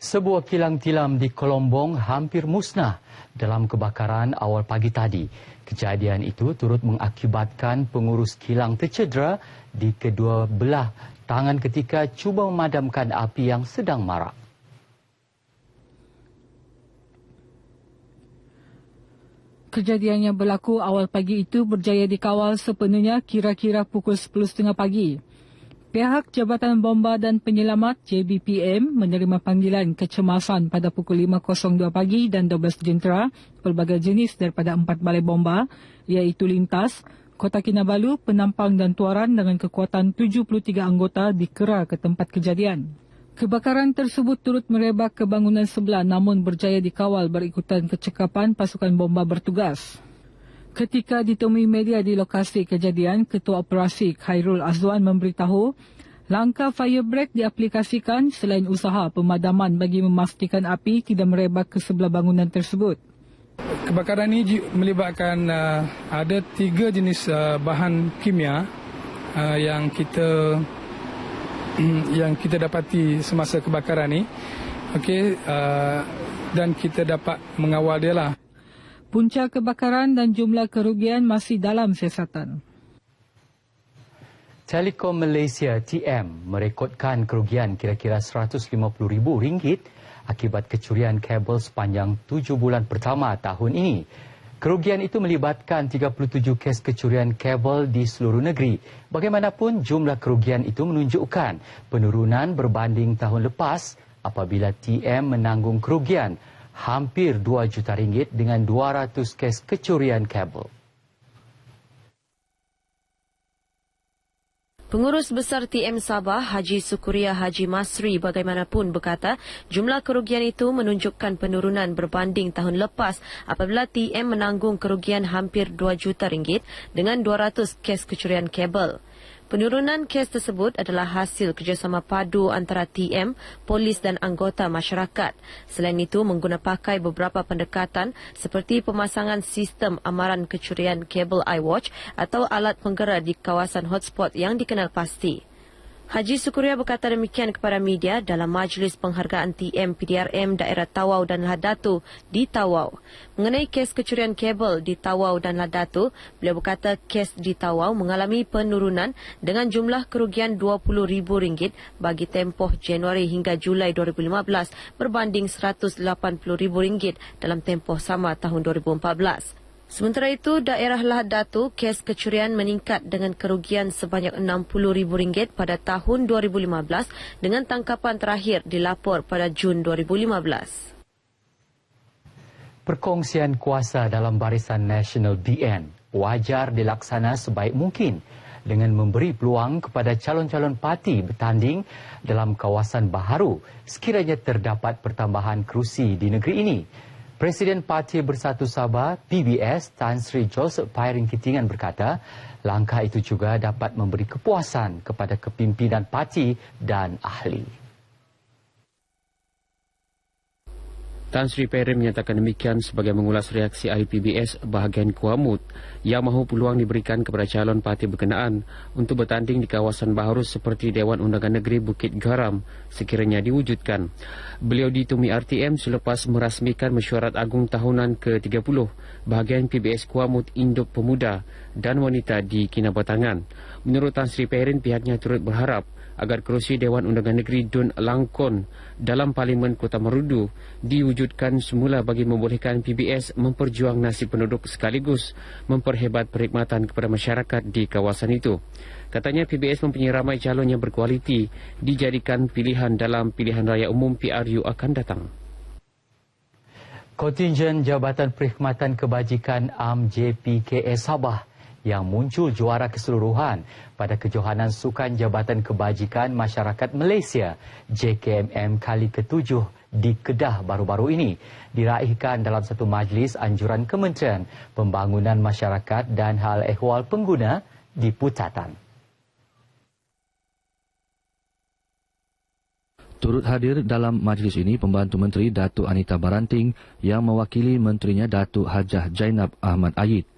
Sebuah kilang tilam di Kolombong hampir musnah dalam kebakaran awal pagi tadi. Kejadian itu turut mengakibatkan pengurus kilang tercedera di kedua belah tangan ketika cuba memadamkan api yang sedang marak.
Kejadian yang berlaku awal pagi itu berjaya dikawal sepenuhnya kira-kira pukul 10.30 pagi. Pihak Jabatan Bomba dan Penyelamat JBPM menerima panggilan kecemasan pada pukul 5.02 pagi dan 12 jentera pelbagai jenis daripada 4 balai bomba iaitu Lintas, Kota Kinabalu, Penampang dan Tuaran dengan kekuatan 73 anggota dikera ke tempat kejadian. Kebakaran tersebut turut merebak ke bangunan sebelah namun berjaya dikawal berikutan kecekapan pasukan bomba bertugas. Ketika ditemui media di lokasi kejadian, Ketua Operasi Khairul Azwan memberitahu langkah fire break diaplikasikan selain usaha pemadaman bagi memastikan api tidak merebak ke sebelah bangunan tersebut.
Kebakaran ini melibatkan ada 3 jenis bahan kimia yang kita dapati semasa kebakaran ini. Dan kita dapat mengawal dia lah.
Punca kebakaran dan jumlah kerugian masih dalam siasatan.
Telekom Malaysia TM merekodkan kerugian kira-kira RM150,000 akibat kecurian kabel sepanjang 7 bulan pertama tahun ini. Kerugian itu melibatkan 37 kes kecurian kabel di seluruh negeri. Bagaimanapun, jumlah kerugian itu menunjukkan penurunan berbanding tahun lepas apabila TM menanggung kerugian hampir RM2 juta dengan 200 kes kecurian kabel.
Pengurus Besar TM Sabah, Haji Sukuria Haji Masri bagaimanapun berkata jumlah kerugian itu menunjukkan penurunan berbanding tahun lepas apabila TM menanggung kerugian hampir RM2 juta dengan 200 kes kecurian kabel. Penurunan kes tersebut adalah hasil kerjasama padu antara TM, polis dan anggota masyarakat. Selain itu, menggunapakai beberapa pendekatan seperti pemasangan sistem amaran kecurian kabel iWatch atau alat penggera di kawasan hotspot yang dikenal pasti. Haji Sukuria berkata demikian kepada media dalam majlis penghargaan TM PDRM daerah Tawau dan Ladatu di Tawau. Mengenai kes kecurian kabel di Tawau dan Ladatu, beliau berkata kes di Tawau mengalami penurunan dengan jumlah kerugian RM20,000 bagi tempoh Januari hingga Julai 2015 berbanding RM180,000 dalam tempoh sama tahun 2014. Sementara itu, daerah Ladatu, kes kecurian meningkat dengan kerugian sebanyak RM60,000 pada tahun 2015 dengan tangkapan terakhir dilapor pada Jun 2015.
Perkongsian kuasa dalam Barisan Nasional BN wajar dilaksana sebaik mungkin dengan memberi peluang kepada calon-calon parti bertanding dalam kawasan baharu sekiranya terdapat pertambahan kerusi di negeri ini. Presiden Parti Bersatu Sabah, PBS, Tan Sri Joseph Pairing Kitingan berkata, langkah itu juga dapat memberi kepuasan kepada kepimpinan parti dan ahli.
Tan Sri Perin menyatakan demikian sebagai mengulas reaksi ahli PBS bahagian Kuamut yang mahu peluang diberikan kepada calon parti berkenaan untuk bertanding di kawasan Baharus seperti Dewan Undangan Negeri Bukit Garam sekiranya diwujudkan. Beliau ditemui RTM selepas merasmikan mesyuarat agung tahunan ke-30 bahagian PBS Kuamut Induk Pemuda dan Wanita di Kinabatangan. Menurut Tan Sri Perin, pihaknya turut berharap agar kerusi Dewan Undangan Negeri Dun Langkon dalam Parlimen Kota Marudu diwujudkan semula bagi membolehkan PBS memperjuang nasib penduduk sekaligus memperhebat perkhidmatan kepada masyarakat di kawasan itu. Katanya PBS mempunyai ramai calon yang berkualiti dijadikan pilihan dalam pilihan raya umum PRU akan datang.
Kontingen Jabatan Perkhidmatan Kebajikan JPKS Sabah yang muncul juara keseluruhan pada kejohanan Sukan Jabatan Kebajikan Masyarakat Malaysia JKMM kali ke-7 di Kedah baru-baru ini diraihkan dalam satu majlis anjuran Kementerian Pembangunan Masyarakat dan Hal Ehwal Pengguna di Putatan.
Turut hadir dalam majlis ini Pembantu Menteri Datuk Anita Baranting yang mewakili menterinya Datuk Hajah Jainab Ahmad Ayid.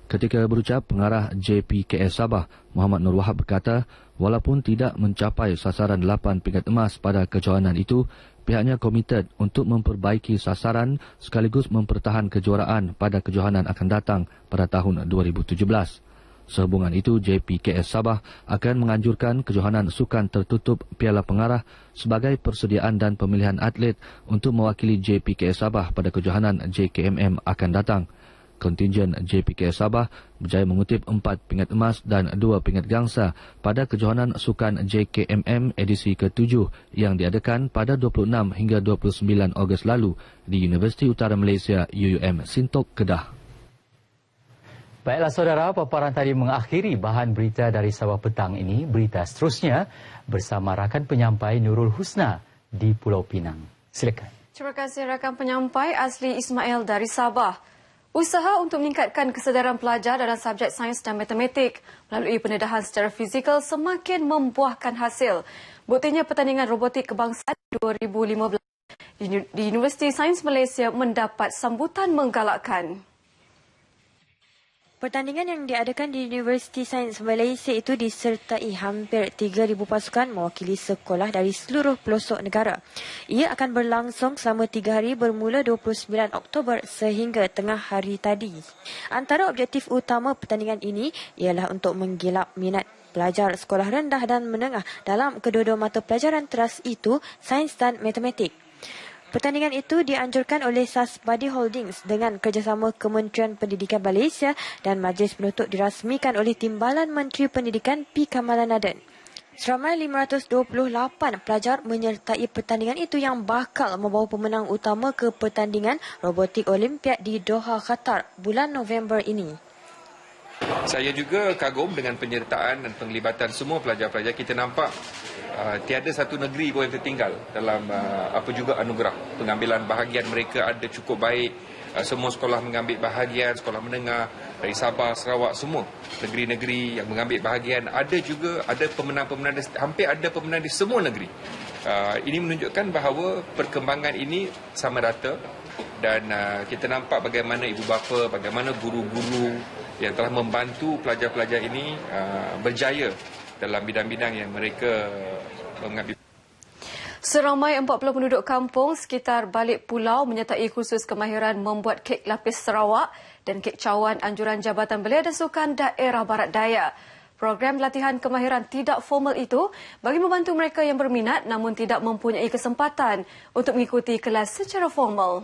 Ketika berucap, pengarah JPKS Sabah, Muhammad Nur Wahab berkata, walaupun tidak mencapai sasaran 8 pingat emas pada kejohanan itu, pihaknya komited untuk memperbaiki sasaran sekaligus mempertahan kejuaraan pada kejohanan akan datang pada tahun 2017. Sehubungan itu, JPKS Sabah akan menganjurkan kejohanan sukan tertutup Piala Pengarah sebagai persediaan dan pemilihan atlet untuk mewakili JPKS Sabah pada kejohanan JKMM akan datang. Kontingen JPKS Sabah berjaya mengutip 4 pingat emas dan 2 pingat gangsa pada kejohanan sukan JKMM edisi ke-7 yang diadakan pada 26 hingga 29 Ogos lalu di Universiti Utara Malaysia UUM Sintok, Kedah.
Baiklah saudara, paparan tadi mengakhiri bahan berita dari Sabah petang ini. Berita seterusnya bersama rakan penyampai Nurul Husna di Pulau Pinang. Silakan.
Terima kasih rakan penyampai Azli Ismail dari Sabah. Usaha untuk meningkatkan kesedaran pelajar dalam subjek sains dan matematik melalui pendedahan secara fizikal semakin membuahkan hasil. Buktinya pertandingan robotik kebangsaan 2015 di Universiti Sains Malaysia mendapat sambutan menggalakkan.
Pertandingan yang diadakan di Universiti Sains Malaysia itu disertai hampir 3,000 pasukan mewakili sekolah dari seluruh pelosok negara. Ia akan berlangsung selama 3 hari bermula 29 Oktober sehingga tengah hari tadi. Antara objektif utama pertandingan ini ialah untuk menggilap minat pelajar sekolah rendah dan menengah dalam kedua-dua mata pelajaran teras itu, sains dan matematik. Pertandingan itu dianjurkan oleh SAS Badi Holdings dengan kerjasama Kementerian Pendidikan Malaysia dan majlis penutup dirasmikan oleh Timbalan Menteri Pendidikan P. Kamalanaden. Seramai 528 pelajar menyertai pertandingan itu yang bakal membawa pemenang utama ke pertandingan robotik Olimpiad di Doha, Qatar bulan November ini.
Saya juga kagum dengan penyertaan dan penglibatan semua pelajar-pelajar. Kita nampak tiada satu negeri pun yang tertinggal dalam apa juga anugerah. Pengambilan bahagian mereka ada cukup baik. Semua sekolah mengambil bahagian, sekolah menengah dari Sabah, Sarawak, semua negeri-negeri yang mengambil bahagian. Ada juga ada pemenang-pemenang, hampir ada pemenang di semua negeri. Ini menunjukkan bahawa perkembangan ini sama rata dan kita nampak bagaimana ibu bapa, bagaimana guru-guru yang telah membantu pelajar-pelajar ini berjaya dalam bidang-bidang yang mereka mengambil.
Seramai 40 penduduk kampung sekitar balik pulau menyertai kursus kemahiran membuat kek lapis Sarawak dan kek cawan anjuran Jabatan Belia dan Sukan Daerah Barat Daya. Program latihan kemahiran tidak formal itu bagi membantu mereka yang berminat namun tidak mempunyai kesempatan untuk mengikuti kelas secara formal.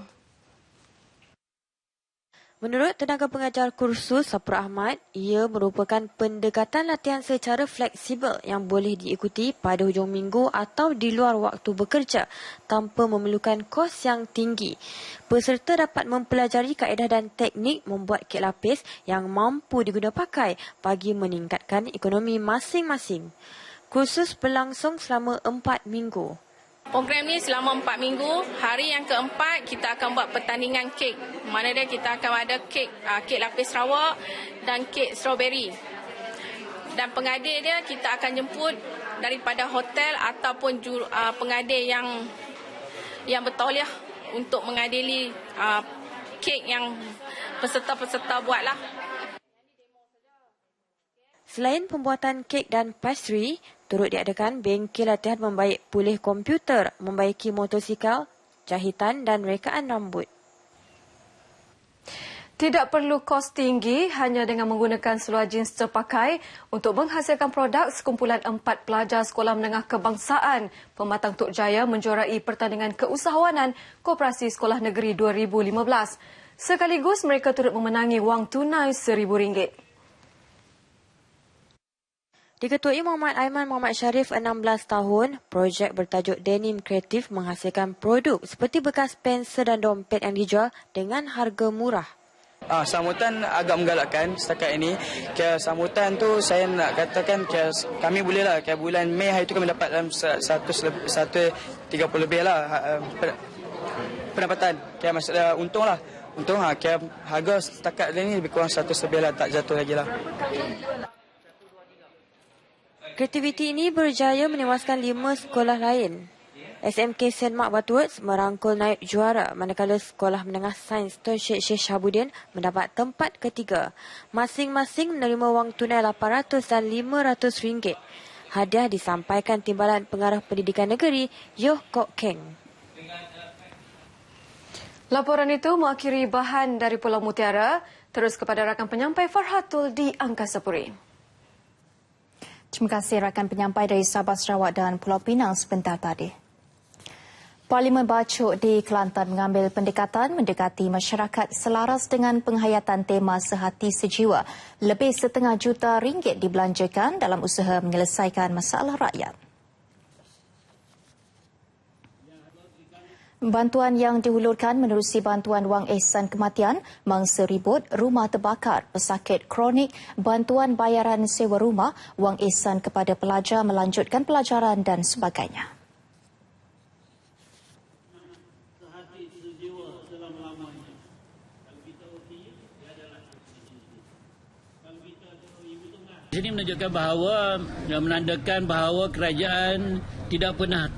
Menurut tenaga pengajar kursus Sapur Ahmad, ia merupakan pendekatan latihan secara fleksibel yang boleh diikuti pada hujung minggu atau di luar waktu bekerja tanpa memerlukan kos yang tinggi. Peserta dapat mempelajari kaedah dan teknik membuat kek lapis yang mampu diguna pakai bagi meningkatkan ekonomi masing-masing. Kursus berlangsung selama 4 minggu.
Program ni selama 4 minggu. Hari yang keempat kita akan buat pertandingan kek. Mana dia kita akan ada kek lapis Sarawak dan kek strawberry. Dan pengadir dia kita akan jemput daripada hotel ataupun pengadir yang bertauliah untuk mengadili kek yang peserta-peserta buatlah.
Selain pembuatan kek dan pastry, turut diadakan bengkel latihan membaik pulih komputer, membaiki motosikal, jahitan dan rekaan rambut.
Tidak perlu kos tinggi, hanya dengan menggunakan seluar jeans terpakai untuk menghasilkan produk, sekumpulan 4 pelajar Sekolah Menengah Kebangsaan Pematang Tok Jaya menjuarai pertandingan keusahawanan Koperasi Sekolah Negeri 2015. Sekaligus mereka turut memenangi wang tunai RM1,000.
Diketuai Muhammad Aiman Muhammad Sharif 16 tahun, projek bertajuk Denim Kreatif menghasilkan produk seperti bekas pensel dan dompet yang dijual dengan harga murah.
Sambutan agak menggalakkan setakat ini. Sambutan tu saya nak katakan kami bolehlah bulan Mei hari tu kami dapat dalam 130 lebih lah pendapatan. Maksudnya untunglah. Untung harga setakat ini lebih kurang 100 lebih lah, tak jatuh lagi lah.
Kreativiti ini berjaya menewaskan 5 sekolah lain. SMK St. Mark Butterworth merangkul naib juara, manakala Sekolah Menengah Sains Tun Syed Syekh Shahabuddin mendapat tempat ketiga. Masing-masing menerima wang tunai RM800 dan RM500. Hadiah disampaikan Timbalan Pengarah Pendidikan Negeri, Yoh Kok Keng.
Laporan itu mengakhiri bahan dari Pulau Mutiara. Terus kepada rakan penyampai Farhatul di Angkasa Puri.
Terima kasih rakan penyampai dari Sabah, Sarawak dan Pulau Pinang sebentar tadi. Parlimen Bacuk di Kelantan mengambil pendekatan mendekati masyarakat selaras dengan penghayatan tema Sehati Sejiwa. Lebih RM1.5 juta dibelanjakan dalam usaha menyelesaikan masalah rakyat. Bantuan yang dihulurkan menerusi bantuan wang ihsan kematian, mangsa ribut, rumah terbakar, pesakit kronik, bantuan bayaran sewa rumah, wang ihsan kepada pelajar melanjutkan pelajaran dan sebagainya.
Ini menunjukkan bahawa, menandakan bahawa kerajaan tidak pernah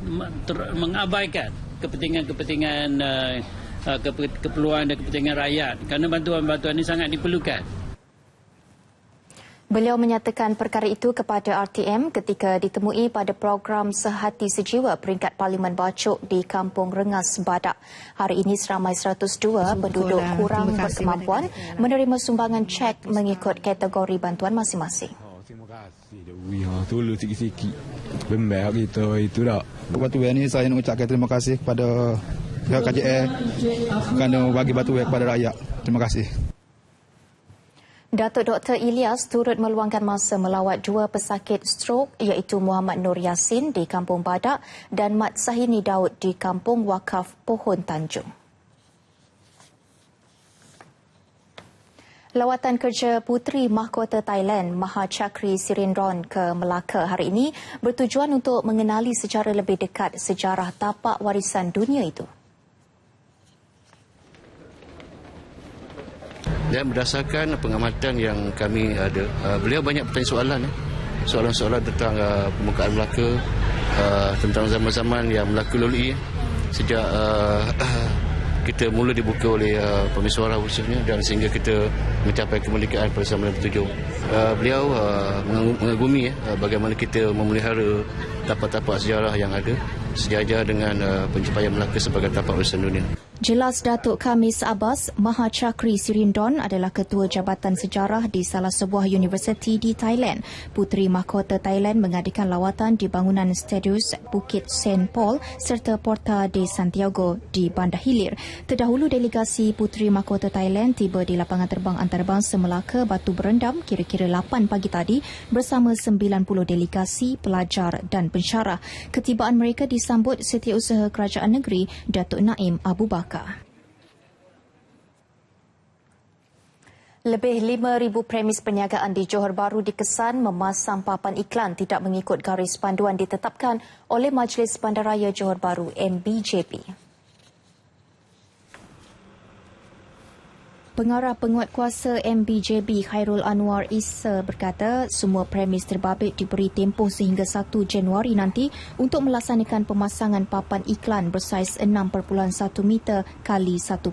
mengabaikan kepentingan keperluan dan kepentingan rakyat, kerana bantuan-bantuan ini sangat diperlukan.
Beliau menyatakan perkara itu kepada RTM ketika ditemui pada program Sehati Sejiwa peringkat Parlimen Bacuk di Kampung Rengas, Badak. Hari ini seramai 102 penduduk kurang berkemampuan menerima sumbangan cek mengikut kategori bantuan masing-masing.
Terima kasih tolong sikit-sikit bembel kita itu dah. Batu ni saya nak ucapkan terima kasih kepada pihak KJL kerana bagi batu kepada rakyat. Terima kasih.
Datuk Dr. Ilyas turut meluangkan masa melawat 2 pesakit strok iaitu Muhammad Nur Yassin di Kampung Badak dan Mat Sahini Daud di Kampung Wakaf Pohon Tanjung. Lawatan kerja Puteri Mahkota Thailand Maha Chakri Sirindron ke Melaka hari ini bertujuan untuk mengenali secara lebih dekat sejarah tapak warisan dunia itu.
Dan berdasarkan pengamatan yang kami ada, beliau banyak bertanya soalan. Soalan-soalan tentang permukaan Melaka, tentang zaman-zaman yang Melaka lalui sejak kita mula dibuka oleh Pemisuara khususnya dan sehingga kita mencapai kemerdekaan pada 1997. Beliau mengagumi bagaimana kita memelihara tapak-tapak sejarah yang ada sejajar dengan pencapaian Melaka sebagai tapak warisan dunia.
Jelas Datuk Khamis Abbas, Maha Chakri Sirindron adalah Ketua Jabatan Sejarah di salah sebuah universiti di Thailand. Puteri Mahkota Thailand mengadakan lawatan di bangunan Stadius Bukit St. Paul serta Porta de Santiago di Bandar Hilir. Terdahulu delegasi Puteri Mahkota Thailand tiba di lapangan terbang antarabangsa Melaka Batu Berendam kira-kira 8 pagi tadi bersama 90 delegasi, pelajar dan pensyarah. Ketibaan mereka disambut Setiausaha Kerajaan Negeri Datuk Naim Abu Bakar. Lebih 5,000 premis perniagaan di Johor Bahru dikesan memasang papan iklan tidak mengikut garis panduan ditetapkan oleh Majlis Bandaraya Johor Bahru MBJP. Pengarah Penguatkuasa MBJB Khairul Anwar Issa berkata semua premis terbabit diberi tempoh sehingga 1 Januari nanti untuk melaksanakan pemasangan papan iklan bersaiz 6.1 meter kali 1.2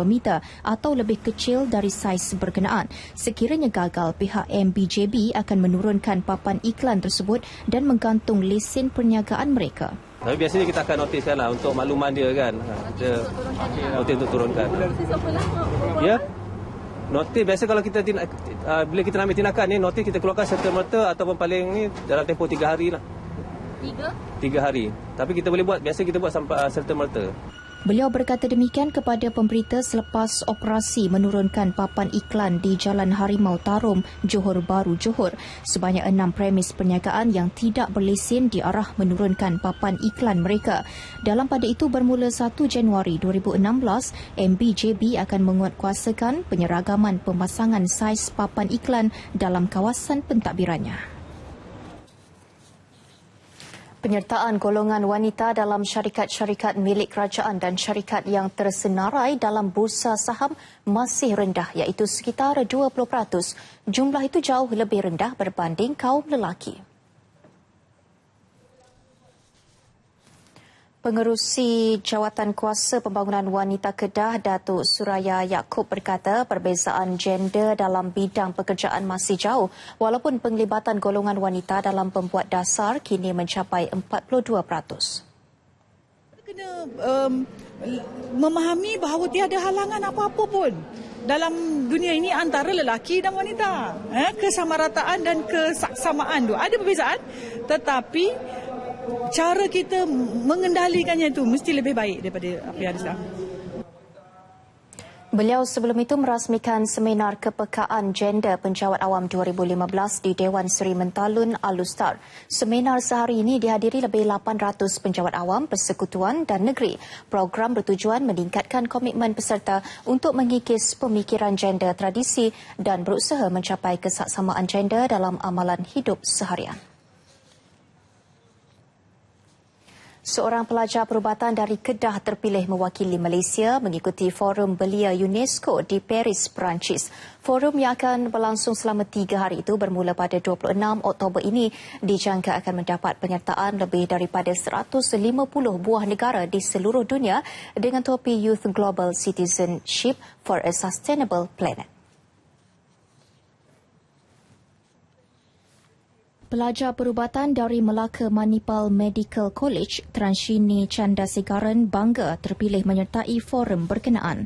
meter atau lebih kecil dari saiz berkenaan. Sekiranya gagal, pihak MBJB akan menurunkan papan iklan tersebut dan menggantung lesen perniagaan mereka.
Tapi biasanya kita akan notiskan lah untuk makluman dia kan. Kita notis untuk turunkan. Ya. Notis biasa kalau kita bila kita nak ambil tindakan ni, notis kita keluarkan serta-merta ataupun paling ni dalam tempoh 3 hari lah. 3 hari. Tapi kita boleh buat, biasa kita buat sampai serta-merta.
Beliau berkata demikian kepada pemberita selepas operasi menurunkan papan iklan di Jalan Harimau Tarum, Johor Bahru, Johor. Sebanyak 6 premis perniagaan yang tidak berlesen diarah menurunkan papan iklan mereka. Dalam pada itu, bermula 1 Januari 2016, MBJB akan menguatkuasakan penyeragaman pemasangan saiz papan iklan dalam kawasan pentadbirannya. Penyertaan golongan wanita dalam syarikat-syarikat milik kerajaan dan syarikat yang tersenarai dalam bursa saham masih rendah, iaitu sekitar 20%. Jumlah itu jauh lebih rendah berbanding kaum lelaki. Pengerusi Jawatan Kuasa Pembangunan Wanita Kedah, Datuk Suraya Yaakob berkata perbezaan gender dalam bidang pekerjaan masih jauh walaupun penglibatan golongan wanita dalam pembuat dasar kini mencapai 42%.
Kena memahami bahawa tiada halangan apa-apa pun dalam dunia ini antara lelaki dan wanita. Kesamarataan dan kesaksamaan tu ada perbezaan, tetapi cara kita mengendalikannya itu mesti lebih baik daripada apa yang ada sekarang.
Beliau sebelum itu merasmikan seminar kepekaan gender penjawat awam 2015 di Dewan Seri Mentalun Alustar. Seminar sehari ini dihadiri lebih 800 penjawat awam, persekutuan dan negeri. Program bertujuan meningkatkan komitmen peserta untuk mengikis pemikiran gender tradisi dan berusaha mencapai kesaksamaan gender dalam amalan hidup seharian. Seorang pelajar perubatan dari Kedah terpilih mewakili Malaysia mengikuti Forum Belia UNESCO di Paris, Perancis. Forum yang akan berlangsung selama 3 hari itu bermula pada 26 Oktober ini dijangka akan mendapat penyertaan lebih daripada 150 buah negara di seluruh dunia dengan topi Youth Global Citizenship for a Sustainable Planet. Pelajar perubatan dari Melaka Manipal Medical College, Transhini Chandasegaran bangga terpilih menyertai forum berkenaan.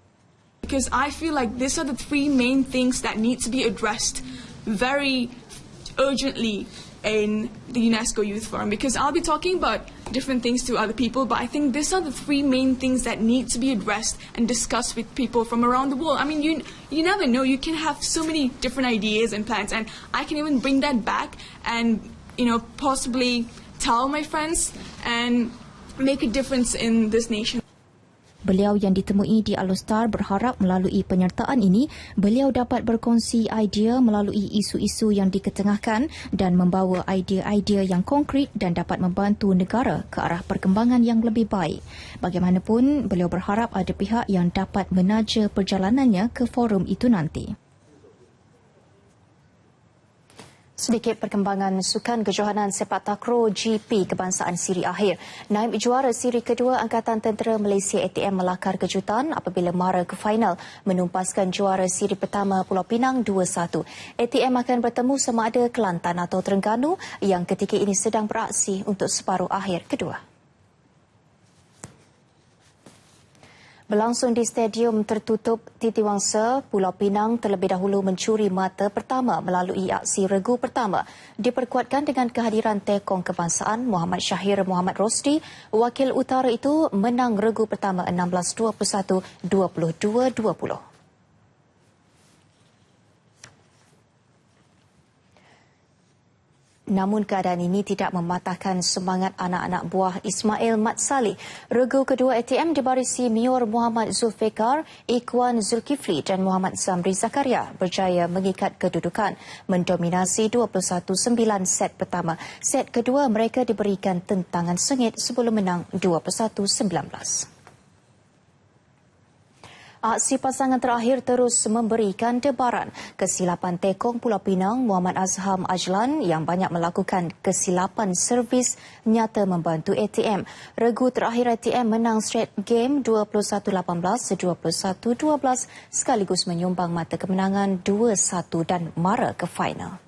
Because I feel like these are the 3 main things that need to be addressed very urgently in the UNESCO Youth Forum. Because I'll be talking about different things to other people, but I think these are the 3 main things that need to be addressed and discussed with people from around the world. I mean, you never know. You can have so many different ideas and plans, and I can even bring that back and, possibly tell my friends and make a difference in this nation.
Beliau yang ditemui di Alustar berharap melalui penyertaan ini, beliau dapat berkongsi idea melalui isu-isu yang diketengahkan dan membawa idea-idea yang konkret dan dapat membantu negara ke arah perkembangan yang lebih baik. Bagaimanapun, beliau berharap ada pihak yang dapat menaja perjalanannya ke forum itu nanti. Sedikit perkembangan sukan kejohanan sepak takraw GP Kebangsaan siri akhir. Naib juara siri kedua Angkatan Tentera Malaysia ATM melakar kejutan apabila mara ke final menumpaskan juara siri pertama Pulau Pinang 2-1. ATM akan bertemu sama ada Kelantan atau Terengganu yang ketika ini sedang beraksi untuk separuh akhir kedua. Berlangsung di Stadium Tertutup Titiwangsa, Pulau Pinang terlebih dahulu mencuri mata pertama melalui aksi regu pertama. Diperkuatkan dengan kehadiran tekong kebangsaan Muhammad Syahir Muhammad Rosdi, wakil utara itu menang regu pertama 16-21, 22-20. Namun keadaan ini tidak mematahkan semangat anak-anak buah Ismail Mat Saleh. Regu kedua ATM dibarisi Mior Muhammad Zulfikar, Ikhwan Zulkifli dan Muhammad Zamri Zakaria berjaya mengikat kedudukan, mendominasi 21-9 set pertama. Set kedua mereka diberikan tentangan sengit sebelum menang 21-19. Aksi pasangan terakhir terus memberikan debaran. Kesilapan tekong Pulau Pinang Muhammad Azham Ajlan yang banyak melakukan kesilapan servis nyata membantu ATM. Regu terakhir ATM menang straight game 21-18, 21-12 sekaligus menyumbang mata kemenangan 2-1 dan mara ke final.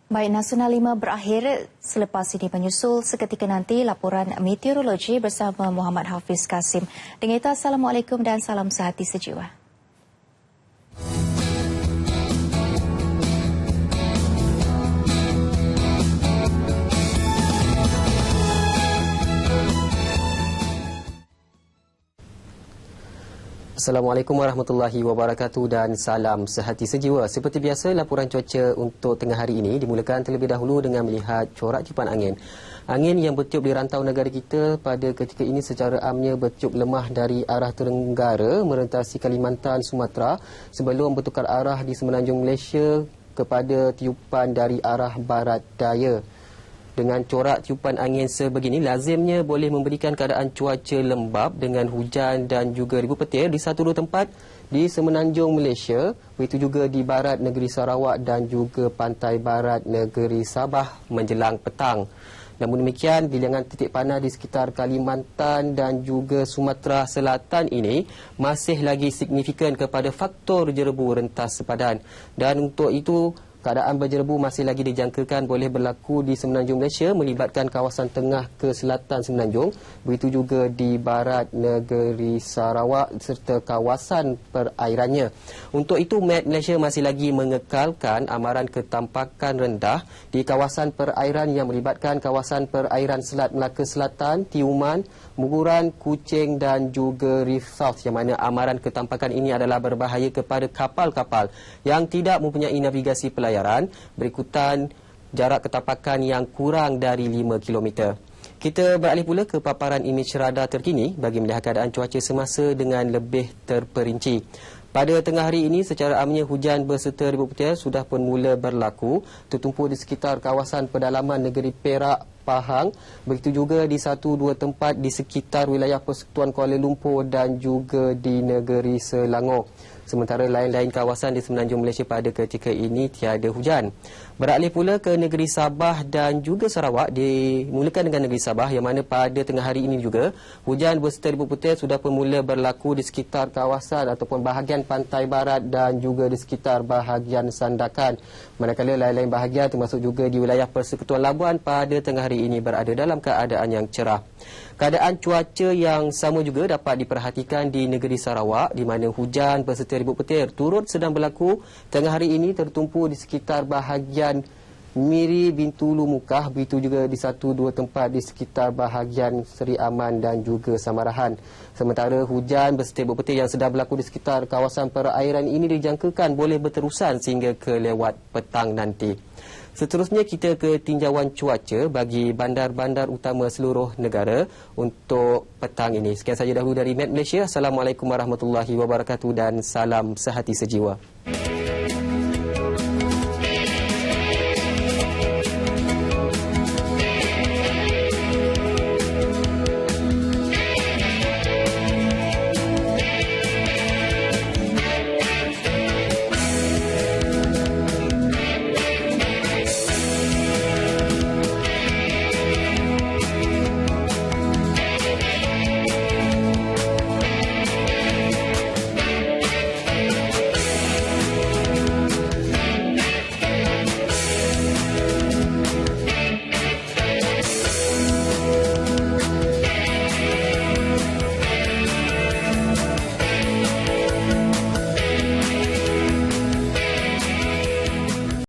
Baik, Nasional 5 berakhir. Selepas ini menyusul seketika nanti laporan meteorologi bersama Muhammad Hafiz Kasim. Dengan itu, Assalamualaikum dan salam sehati sejiwa.
Assalamualaikum warahmatullahi wabarakatuh dan salam sehati sejiwa. Seperti biasa, laporan cuaca untuk tengah hari ini dimulakan terlebih dahulu dengan melihat corak tiupan angin. Angin yang bertiup di rantau negara kita pada ketika ini secara amnya bertiup lemah dari arah tenggara merentasi Kalimantan, Sumatera sebelum bertukar arah di semenanjung Malaysia kepada tiupan dari arah barat daya. Dengan corak tiupan angin sebegini, lazimnya boleh memberikan keadaan cuaca lembap dengan hujan dan juga ribu petir di satu dua tempat di semenanjung Malaysia, begitu juga di barat negeri Sarawak dan juga pantai barat negeri Sabah menjelang petang. Namun demikian, bilangan titik panas di sekitar Kalimantan dan juga Sumatera Selatan ini masih lagi signifikan kepada faktor jerebu rentas sepadan. Dan untuk itu, keadaan berjerebu masih lagi dijangkakan boleh berlaku di semenanjung Malaysia melibatkan kawasan tengah ke selatan semenanjung, begitu juga di barat negeri Sarawak serta kawasan perairannya. Untuk itu, Met Malaysia masih lagi mengekalkan amaran ketampakan rendah di kawasan perairan yang melibatkan kawasan perairan Selat Melaka Selatan, Tiuman, Muguran, Kuching dan juga Reef South, yang mana amaran ketampakan ini adalah berbahaya kepada kapal-kapal yang tidak mempunyai navigasi pelayaran berikutan jarak ketampakan yang kurang dari 5 km. Kita beralih pula ke paparan imej radar terkini bagi melihat keadaan cuaca semasa dengan lebih terperinci. Pada tengah hari ini, secara amnya hujan berserta ribu petir sudah pun mula berlaku, tertumpu di sekitar kawasan pedalaman negeri Perak, Pahang, begitu juga di satu dua tempat di sekitar wilayah Persekutuan Kuala Lumpur dan juga di negeri Selangor. Sementara lain-lain kawasan di semenanjung Malaysia pada ketika ini tiada hujan. Beralih pula ke negeri Sabah dan juga Sarawak, dimulakan dengan negeri Sabah yang mana pada tengah hari ini juga hujan berserta ribu petir sudah pun mula berlaku di sekitar kawasan ataupun bahagian pantai barat dan juga di sekitar bahagian Sandakan. Manakala lain-lain bahagian termasuk juga di wilayah Persekutuan Labuan pada tengah hari ini berada dalam keadaan yang cerah. Keadaan cuaca yang sama juga dapat diperhatikan di negeri Sarawak di mana hujan berserta ribu petir turut sedang berlaku tengah hari ini tertumpu di sekitar bahagian Miri, Bintulu, Mukah, begitu juga di satu dua tempat di sekitar bahagian Seri Aman dan juga Samarahan. Sementara hujan berserta ribu petir yang sedang berlaku di sekitar kawasan perairan ini dijangkakan boleh berterusan sehingga ke lewat petang nanti. Seterusnya kita ke tinjauan cuaca bagi bandar-bandar utama seluruh negara untuk petang ini. Sekian saja dahulu dari Met Malaysia. Assalamualaikum warahmatullahi wabarakatuh dan salam sehati sejiwa.